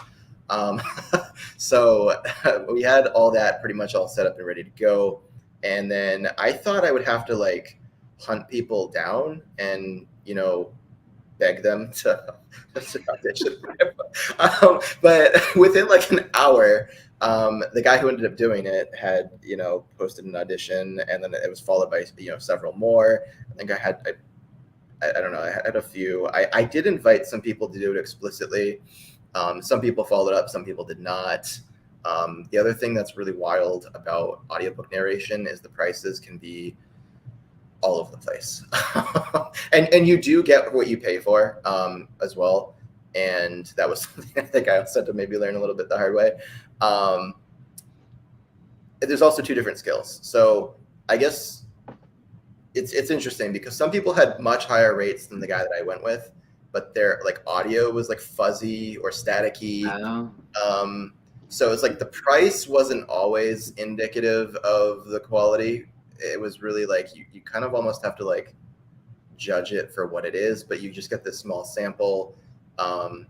So we had all that pretty much all set up and ready to go. And then I thought I would have to like hunt people down and, beg them to audition for my book. But within like an hour, the guy who ended up doing it had, posted an audition, and then it was followed by, several more. I think I don't know, I had a few. I did invite some people to do it explicitly. Some people followed up, some people did not. The other thing that's really wild about audiobook narration is the prices can be all over the place. and you do get what you pay for, as well. And that was something I think I also had to maybe learn a little bit the hard way. There's also two different skills. So I guess it's interesting because some people had much higher rates than the guy that I went with, but their like audio was like fuzzy or staticky. So it's like the price wasn't always indicative of the quality. It was really like you kind of almost have to like judge it for what it is, but you just get this small sample, and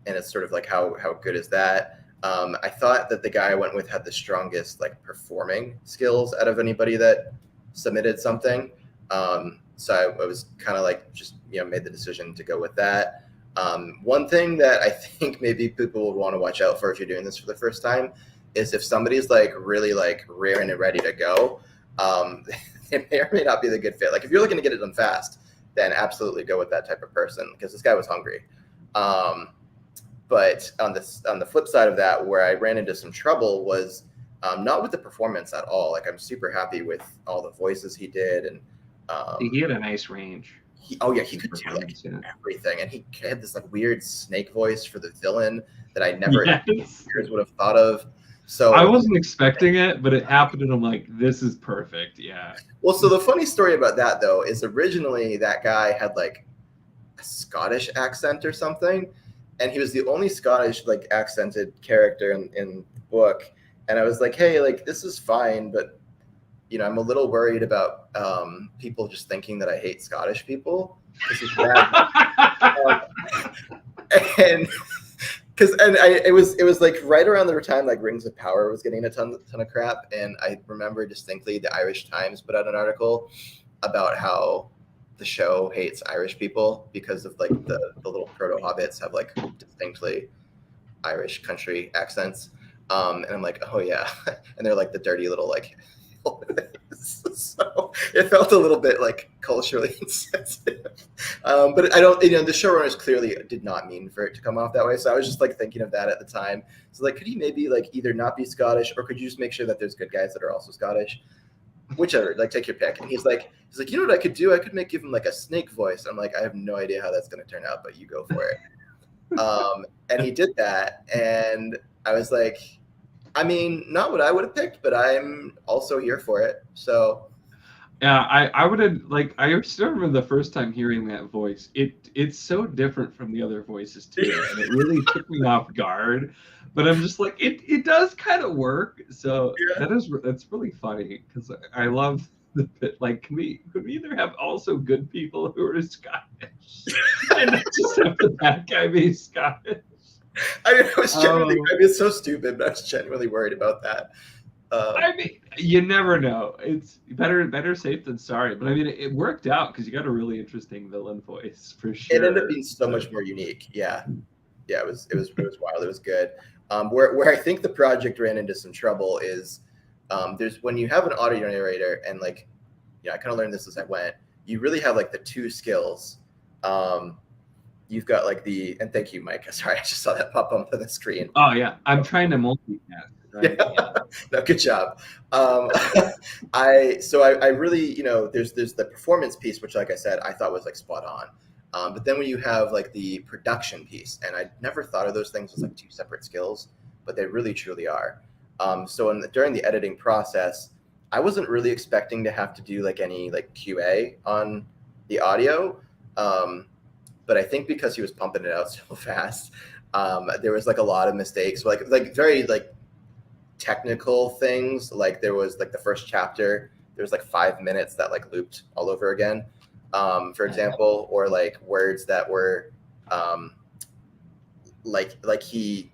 it's sort of like how good is that? I thought that the guy I went with had the strongest like performing skills out of anybody that submitted something. So I was kind of like just made the decision to go with that. One thing that I think maybe people would want to watch out for if you're doing this for the first time is if somebody's like really like rearing and ready to go, it may or may not be the good fit. Like if you're looking to get it done fast, then absolutely go with that type of person, because this guy was hungry. But on the flip side of that, where I ran into some trouble was not with the performance at all. Like I'm super happy with all the voices he did, and he had a nice range. He could do like everything, and he had this like weird snake voice for the villain that I never would have thought of. So I wasn't expecting it, but it happened, and I'm like, this is perfect. Yeah. Well, so the funny story about that though is originally that guy had like a Scottish accent or something, and he was the only Scottish like accented character in the book. And I was like, hey, like this is fine, but I'm a little worried about people just thinking that I hate Scottish people. And it was like right around the time like Rings of Power was getting a ton of crap, and I remember distinctly the Irish Times put out an article about how the show hates Irish people because of like the little proto hobbits have like distinctly Irish country accents, and I'm like, oh yeah, and they're like the dirty little like. So it felt a little bit like culturally insensitive, but I don't, the showrunners clearly did not mean for it to come off that way. So I was just like thinking of that at the time. So like, could he maybe like either not be Scottish, or could you just make sure that there's good guys that are also Scottish? Whichever, like take your pick. And he's like, you know what I could do? I could give him like a snake voice. I'm like, I have no idea how that's going to turn out, but you go for it. And he did that, and I was like, I mean, not what I would have picked, but I'm also here for it. So, yeah, I would have I still remember the first time hearing that voice. It's so different from the other voices too, and it really took me off guard. But I'm just like, it does kind of work. So yeah. That's really funny, because I love the bit. Like, could we either have also good people who are Scottish and not just have the bad guy be Scottish? I mean, it's so stupid, but I was genuinely worried about that. I mean, you never know. It's better safe than sorry. But I mean, it worked out because you got a really interesting villain voice for sure. It ended up being so much more unique. Yeah, it was wild. It was good. Where I think the project ran into some trouble is there's when you have an audio narrator, and like, I kind of learned this as I went. You really have like the two skills. You've got like and thank you, Mike. Sorry, I just saw that pop up on the screen. Oh yeah, I'm trying to multitask. Right? Yeah. No, good job. I really, there's the performance piece, which, like I said, I thought was like spot on. But then when you have like the production piece, and I never thought of those things as like two separate skills, but they really truly are. So during the editing process, I wasn't really expecting to have to do like any like QA on the audio. But I think because he was pumping it out so fast, there was like a lot of mistakes, like very like technical things. Like there was like the first chapter, there was like 5 minutes that like looped all over again, for example, or like words that were like he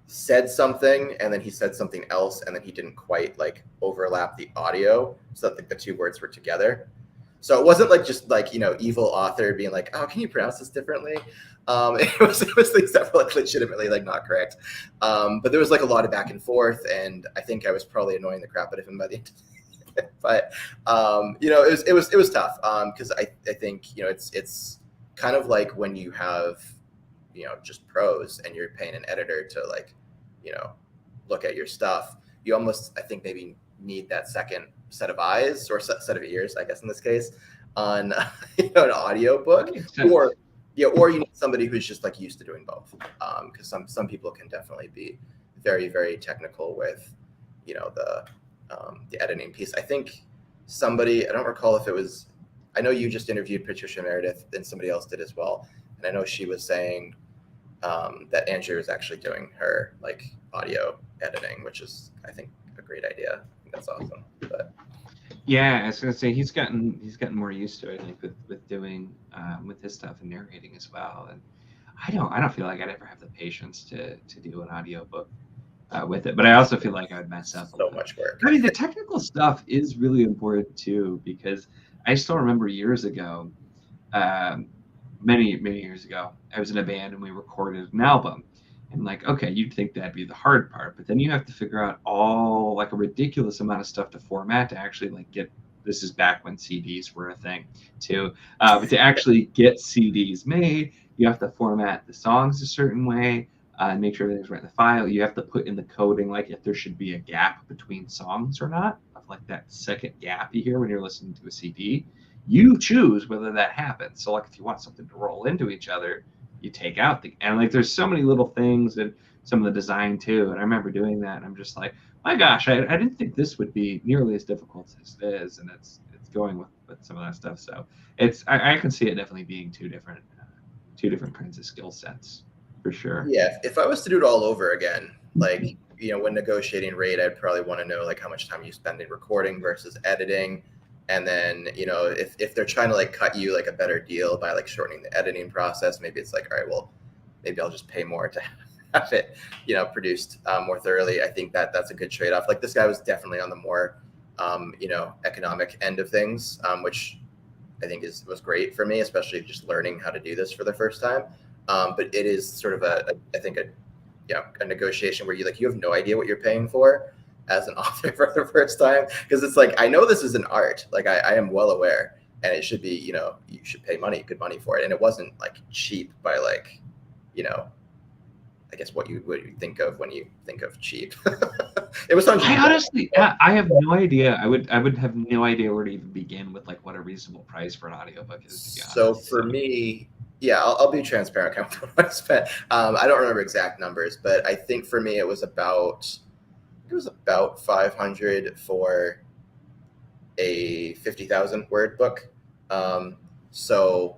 said something and then he said something else, and then he didn't quite like overlap the audio so that like the two words were together. So it wasn't like just like, evil author being like, oh, can you pronounce this differently? It was things that were like legitimately like not correct. But there was like a lot of back and forth, and I think I was probably annoying the crap out of him by the end. But it was tough, because I think it's kind of like when you have just prose and you're paying an editor to like look at your stuff. You almost, I think, maybe need that second set of eyes or set of ears, I guess in this case, on an audio book, or you need somebody who's just like used to doing both, because some people can definitely be very, very technical with the editing piece. I think somebody, I don't recall if it was, I know you just interviewed Patricia Meredith and somebody else did as well, and I know she was saying that Andrew is actually doing her like audio editing, which is, I think, a great idea. I think that's awesome. But yeah, I was gonna say he's gotten more used to it, I think, with doing with his stuff and narrating as well. And I don't feel like I'd ever have the patience to do an audiobook with it, but I also feel like I would mess up so much work. I mean, the technical stuff is really important too, because I still remember years ago, many years ago, I was in a band and we recorded an album. And like, okay, you'd think that'd be the hard part, but then you have to figure out all like a ridiculous amount of stuff to format to actually like get. This is back when CDs were a thing too, but to actually get CDs made, you have to format the songs a certain way. And make sure everything's right in the file. You have to put in the coding, like if there should be a gap between songs or not, of like that second gap you hear when you're listening to a CD. You choose whether that happens. So like if you want something to roll into each other, you take out and like there's so many little things and some of the design too. And I remember doing that, and I'm just like, my gosh, I didn't think this would be nearly as difficult as it is, and it's going with some of that stuff. So I can see it definitely being two different kinds of skill sets. For sure. Yeah, if I was to do it all over again, like when negotiating rate, I'd probably want to know like how much time you spend in recording versus editing, and then if they're trying to like cut you like a better deal by like shortening the editing process, maybe it's like, all right, well, maybe I'll just pay more to have it produced more thoroughly. I think that's a good trade-off. Like this guy was definitely on the more economic end of things, which I think was great for me, especially just learning how to do this for the first time. But it is sort of I think a negotiation where you have no idea what you're paying for as an author for the first time, because it's like, I know this is an art, like I am well aware, and it should be you should pay good money for it, and it wasn't like cheap by like I guess what you think of when you think of cheap. It was $100. I honestly, I have no idea. I would have no idea where to even begin with like what a reasonable price for an audiobook is, to be honest. So for me, yeah, I'll be transparent. What I spent. I don't remember exact numbers, but I think for me it was about 500 for a 50,000 word book. So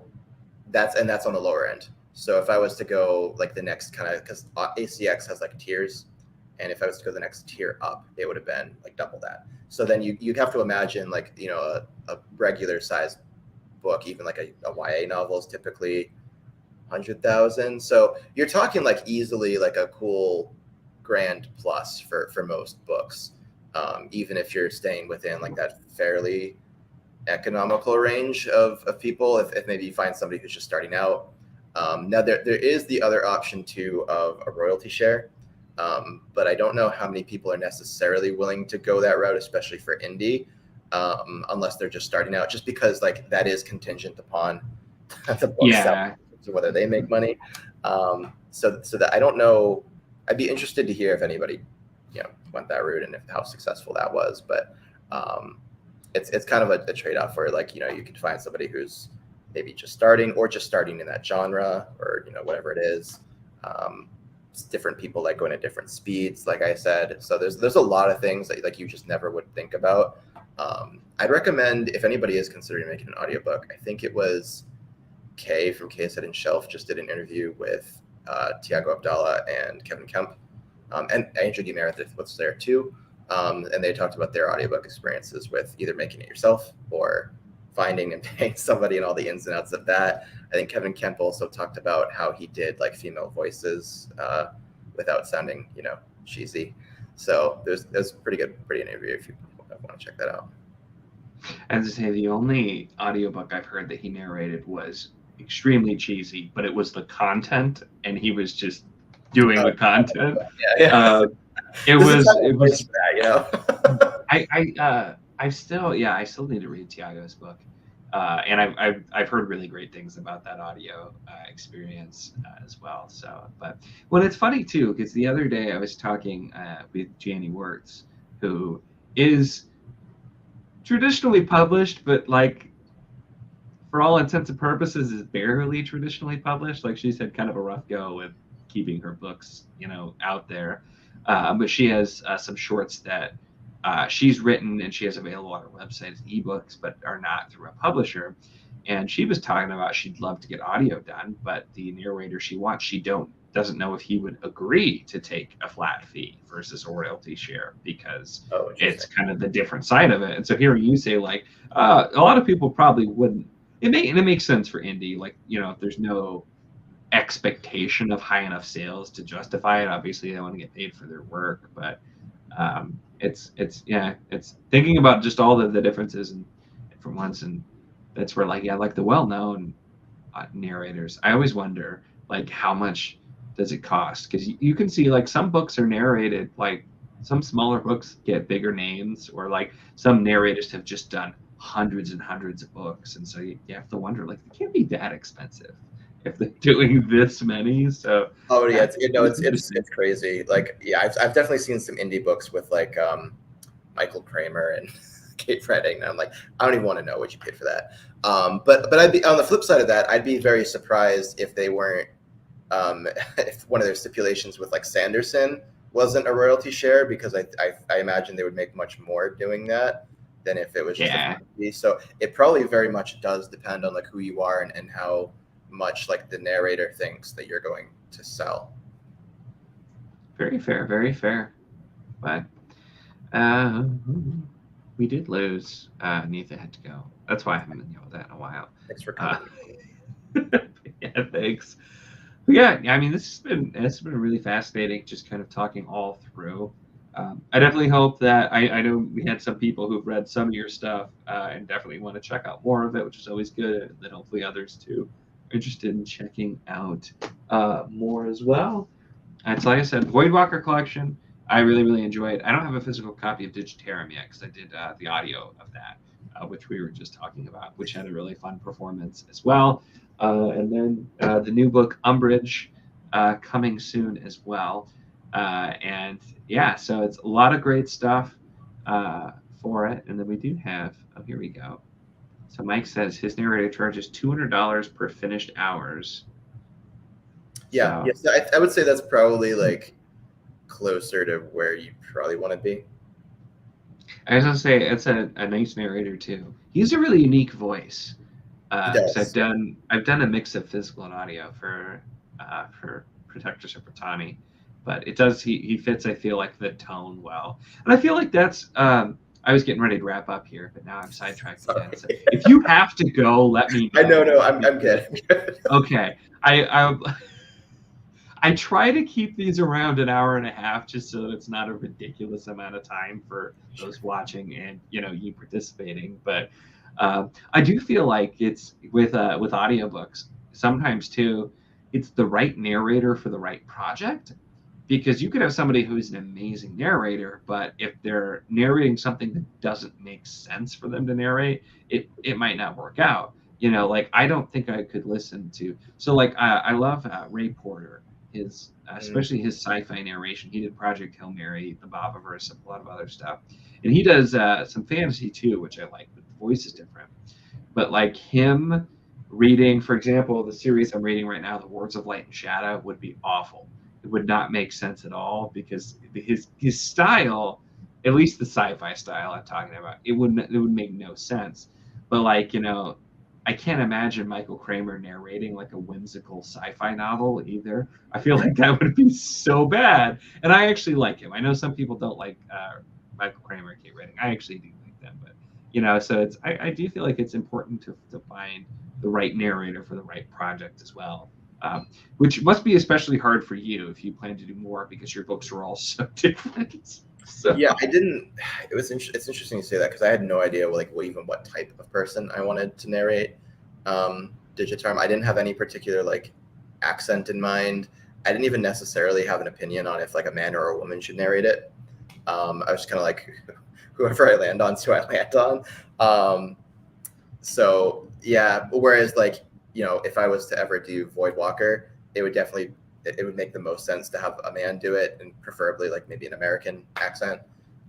that's on the lower end. So if I was to go like the next kind of, because ACX has like tiers, and if I was to go the next tier up, it would have been like double that. So then you'd have to imagine like a regular size book, even like a YA novel, is typically 100,000. So you're talking like easily like a cool grand plus for most books, even if you're staying within like that fairly economical range of people. If maybe you find somebody who's just starting out. Now there is the other option too of a royalty share, but I don't know how many people are necessarily willing to go that route, especially for indie, unless they're just starting out, just because like that is contingent upon the book selling, so whether they make money. So that I don't know. I'd be interested to hear if anybody went that route and how successful that was. But it's kind of a trade-off where like you could find somebody who's maybe just starting in that genre, or whatever it is. Different people like going at different speeds, like I said. So there's a lot of things that like you just never would think about. I'd recommend, if anybody is considering making an audiobook, I think it was Kay from KS and Shelf just did an interview with Tiago Abdallah and Kevin Kemp, and Andrew D. Meredith was there too. And they talked about their audiobook experiences with either making it yourself or finding and paying somebody, and all the ins and outs of that. I think Kevin Kemp also talked about how he did like female voices without sounding, cheesy. So there's a pretty good interview if you want to check that out. As I say, the only audiobook I've heard that he narrated was extremely cheesy, but it was the content, and he was just doing Oh, the content. yeah, yeah. Uh, it There's a was time it and place was for that, you know. I still need to read Tiago's book, and I've heard really great things about that audio experience as well. So, but well, it's funny too because the other day I was talking with Janie Wirtz, who is traditionally published, but like for all intents and purposes is barely traditionally published. Like she's had kind of a rough go with keeping her books, out there. But she has some shorts that she's written and she has available on her website as ebooks, but are not through a publisher. And she was talking about she'd love to get audio done, but the narrator she wants, she doesn't know if he would agree to take a flat fee versus a royalty share because Oh, it's interesting. kind of the different side of it. And so hearing you say like a lot of people probably wouldn't. And it makes sense for indie, like if there's no expectation of high enough sales to justify it. Obviously, they want to get paid for their work, but it's thinking about just all the differences and different ones, and that's where like the well-known narrators. I always wonder like how much does it cost because you can see like some books are narrated like some smaller books get bigger names or like some narrators have just done hundreds and hundreds of books and so you have to wonder like it can't be that expensive if they're doing this many so Oh yeah, yeah it's interesting. it's crazy. Like yeah, I've definitely seen some indie books with like Michael Kramer and Kate Redding. And I'm like, I don't even want to know what you paid for that. But I'd be on the flip side of that, I'd be very surprised if they weren't if one of their stipulations with like Sanderson wasn't a royalty share because I imagine they would make much more doing that than if it was just a Yeah, flat fee. So it probably very much does depend on like who you are and how much like the narrator thinks that you're going to sell. very fair, very fair, but uh we did lose Neither had to go. That's why I haven't been yelled at in a while. Thanks for uh coming. yeah, thanks. Yeah, I mean, this has been really fascinating, just kind of talking all through. I definitely hope that I know we had some people who've read some of your stuff and definitely want to check out more of it, which is always good. And then hopefully others too are interested in checking out more as well. It's like I said, Voidwalker collection. I really, really enjoy it. I don't have a physical copy of Digitarum yet because I did the audio of that, which we were just talking about, which had a really fun performance as well. And then the new book, Umbrage, coming soon as well. And yeah, so it's a lot of great stuff for it. And then we do have, oh, here we go. So Mike says his narrator charges $200 per finished hours. Yeah, So yes, I would say that's probably like closer to where you probably want to be. I was gonna say it's a nice narrator too. He's a really unique voice He because does. Yeah. I've done a mix of physical and audio for Protectors of Brittany, but it does he fits I feel like the tone well, and I feel like that's I was getting ready to wrap up here, but now I'm sidetracked again. Sorry. So if you have to go, let me I know. know. No, I'm good. Okay, I try to keep these around an hour and a half just so that it's not a ridiculous amount of time for Sure. those watching and you participating. But I do feel like it's with audiobooks sometimes too. It's the right narrator for the right project because you could have somebody who's an amazing narrator, but if they're narrating something that doesn't make sense for them to narrate, it might not work out. Like I don't think I could listen to. So like I love Ray Porter his Mm. especially his sci-fi narration. He did Project Hail Mary, the Bobaverse, a lot of other stuff, and he does some fantasy too, which I like. But the voice is different. But like him reading, for example, the series I'm reading right now, The Words of Light and Shadow, would be awful. It would not make sense at all because his style, at least the sci-fi style I'm talking about, it would make no sense. But like I can't imagine Michael Kramer narrating like a whimsical sci-fi novel either. I feel like that would be so bad. And I actually like him. I know some people don't like Michael Kramer and Kate Redding. I actually do like them, but so I do feel like it's important to find the right narrator for the right project as well. Which must be especially hard for you if you plan to do more because your books are all so different. So Yeah, I didn't. It's interesting to say that because I had no idea like what type of person I wanted to narrate Digitarm. I didn't have any particular like accent in mind. I didn't even necessarily have an opinion on if like a man or a woman should narrate it. I was kind of like whoever I land on, so I land on. So yeah, whereas like if I was to ever do Voidwalker, it would definitely it would make the most sense to have a man do it, and preferably like maybe an American accent.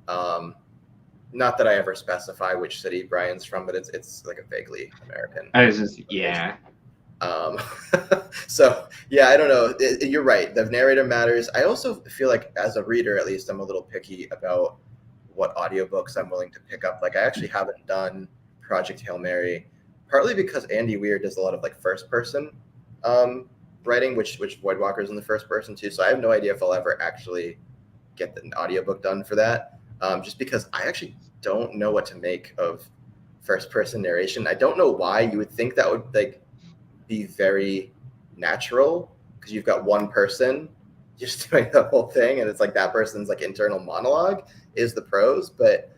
Not that I ever specify which city Brian's from, but it's like a vaguely American. I was just yeah. So yeah, I don't know. You're right. The narrator matters. I also feel like as a reader, at least, I'm a little picky about what audiobooks I'm willing to pick up. Like I actually haven't done Project Hail Mary, partly because Andy Weir does a lot of like first person writing, which Voidwalker is in the first person too. So I have no idea if I'll ever actually get an audiobook done for that. Just because I actually don't know what to make of first person narration. I don't know why. You would think that would like be very natural because you've got one person just doing the whole thing, and it's like that person's like internal monologue is the prose, but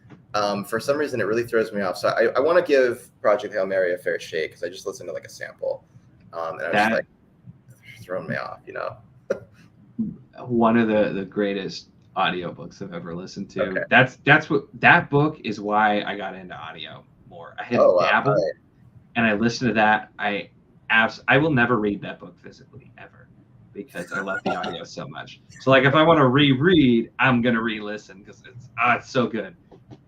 for some reason it really throws me off. So I want to give Project Hail Mary a fair shake because I just listened to like a sample, and I was just like throwing me off, One of the greatest audiobooks I've ever listened to. Okay. That book is why I got into audio more. I had dabbled and I listened to that. I will never read that book physically ever because I love the audio so much. So like if I want to reread, I'm gonna re-listen because it's so good.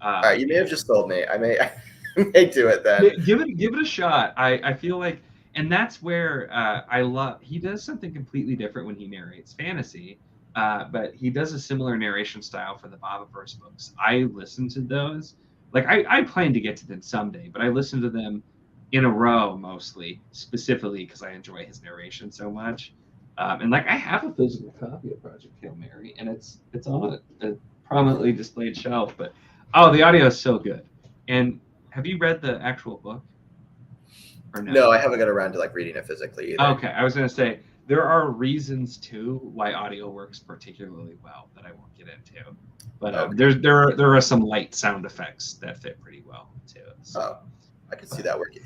All right, you may have just told me. I may do it then. Give it a shot. I feel like, and that's where I love. He does something completely different when he narrates fantasy, but he does a similar narration style for the Babaverse books. I listen to those. Like I plan to get to them someday, but I listen to them in a row mostly, specifically because I enjoy his narration so much. And like I have a physical copy of Project Hail Mary, and it's on a prominently displayed shelf. But the audio is so good. And have you read the actual book? Or no? No, I haven't got around to like reading it physically either. Okay, I was gonna say there are reasons too why audio works particularly well that I won't get into, but Okay. there are some light sound effects that fit pretty well too. So. I can see that working.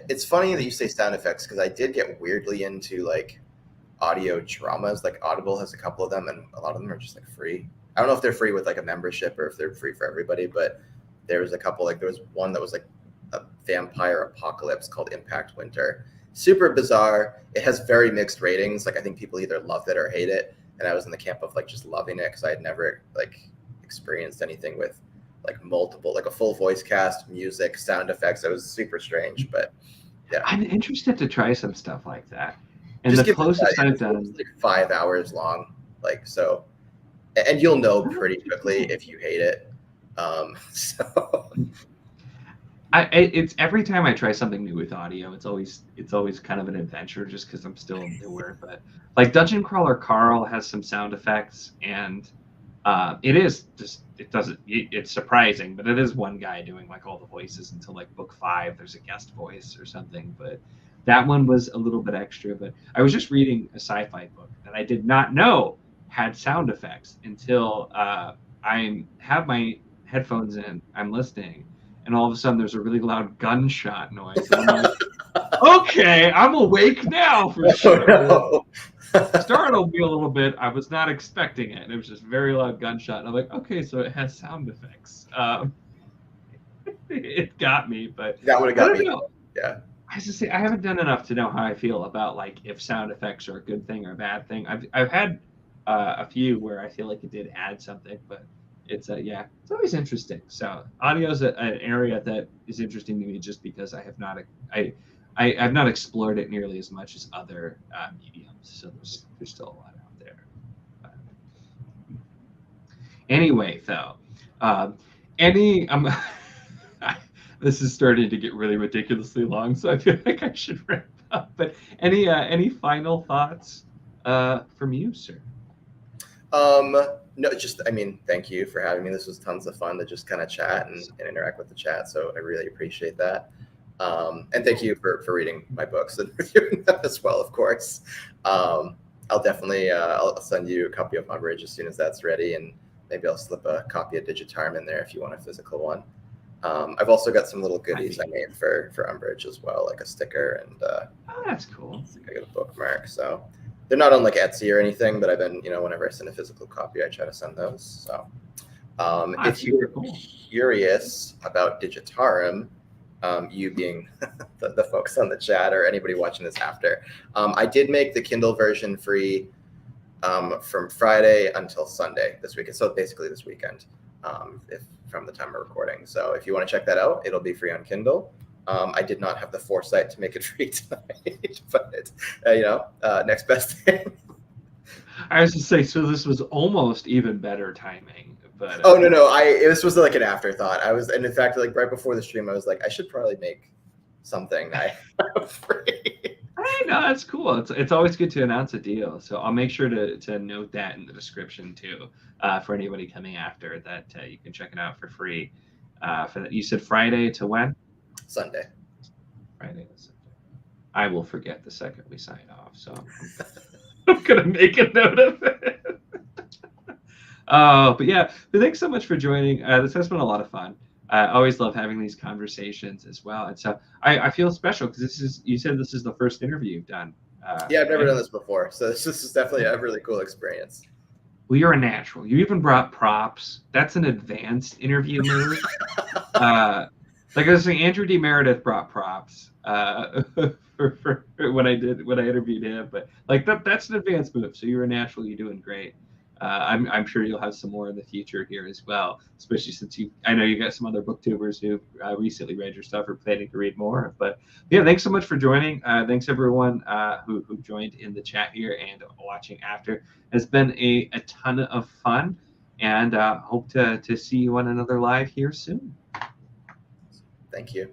It's funny that you say sound effects because I did get weirdly into like audio dramas. Like Audible has a couple of them, and a lot of them are just like free. I don't know if they're free with like a membership or if they're free for everybody, but there was a couple. Like there was one that was like a vampire apocalypse called Impact Winter. Super bizarre. It has very mixed ratings. Like I think people either loved it or hate it, and I was in the camp of like just loving it because I had never like experienced anything with like multiple, like a full voice cast, music, sound effects. It was super strange, but yeah. I'm interested to try some stuff like that. And just the closest I've done is like 5 hours long, like so, and you'll know pretty quickly if you hate it. So it's every time I try something new with audio, it's always kind of an adventure just because I'm still newer. But like Dungeon Crawler Carl has some sound effects, and it's surprising, but it is one guy doing like all the voices until like book 5 there's a guest voice or something, but that one was a little bit extra. But I was just reading a sci-fi book that I did not know had sound effects until I have my headphones in, I'm listening, and all of a sudden there's a really loud gunshot noise, and I'm like, okay, I'm awake now for sure. No. Startled me a little bit. I was not expecting it. It was just very loud gunshot. And I'm like, okay, so it has sound effects. It got me, but that would have got me. Yeah. I just say I haven't done enough to know how I feel about like if sound effects are a good thing or a bad thing. I've had a few where I feel like it did add something, but it's it's always interesting. So audio is an area that is interesting to me just because I have not I've not explored it nearly as much as other mediums, so there's still a lot out there. But anyway, though, this is starting to get really ridiculously long, so I feel like I should wrap up. But any final thoughts from you, sir? No, just thank you for having me. This was tons of fun to just kind of chat and interact with the chat, so I really appreciate that. And thank you for reading my books and reviewing them as well, of course. I'll definitely I'll send you a copy of Umbrage as soon as that's ready, and maybe I'll slip a copy of Digitarum in there if you want a physical one. I've also got some little goodies I made for Umbridge as well, like a sticker and oh, that's cool. I got a bookmark. So they're not on like Etsy or anything, but I've been, whenever I send a physical copy, I try to send those. So if you're curious about Digitarum, you being the folks on the chat or anybody watching this after, I did make the Kindle version free from Friday until Sunday this weekend. So basically this weekend, if from the time of recording. So if you want to check that out, it'll be free on Kindle. I did not have the foresight to make it free tonight, but it's, next best thing. I was to say, so this was almost even better timing. But oh no, this was like an afterthought. And in fact, like right before the stream, I was like, I should probably make something free. Hey, no, that's cool. It's always good to announce a deal. So I'll make sure to note that in the description too, for anybody coming after that. You can check it out for free. For that, you said Friday to when? Sunday. Friday to Sunday. I will forget the second we sign off, so I'm gonna make a note of it. But yeah, but thanks so much for joining. This has been a lot of fun. I always love having these conversations as well. And so I feel special because you said this is the first interview you've done. Yeah, I've never done this before. So this is definitely a really cool experience. Well, you're a natural. You even brought props. That's an advanced interview move. Like I was saying, Andrew D. Meredith brought props for when I interviewed him. But like that's an advanced move. So you're a natural. You're doing great. I'm sure you'll have some more in the future here as well, especially since I know you got some other booktubers who recently read your stuff or planning to read more. But yeah, thanks so much for joining. Thanks everyone who joined in the chat here and watching after. It's been a ton of fun, and hope to see you on another live here soon. Thank you.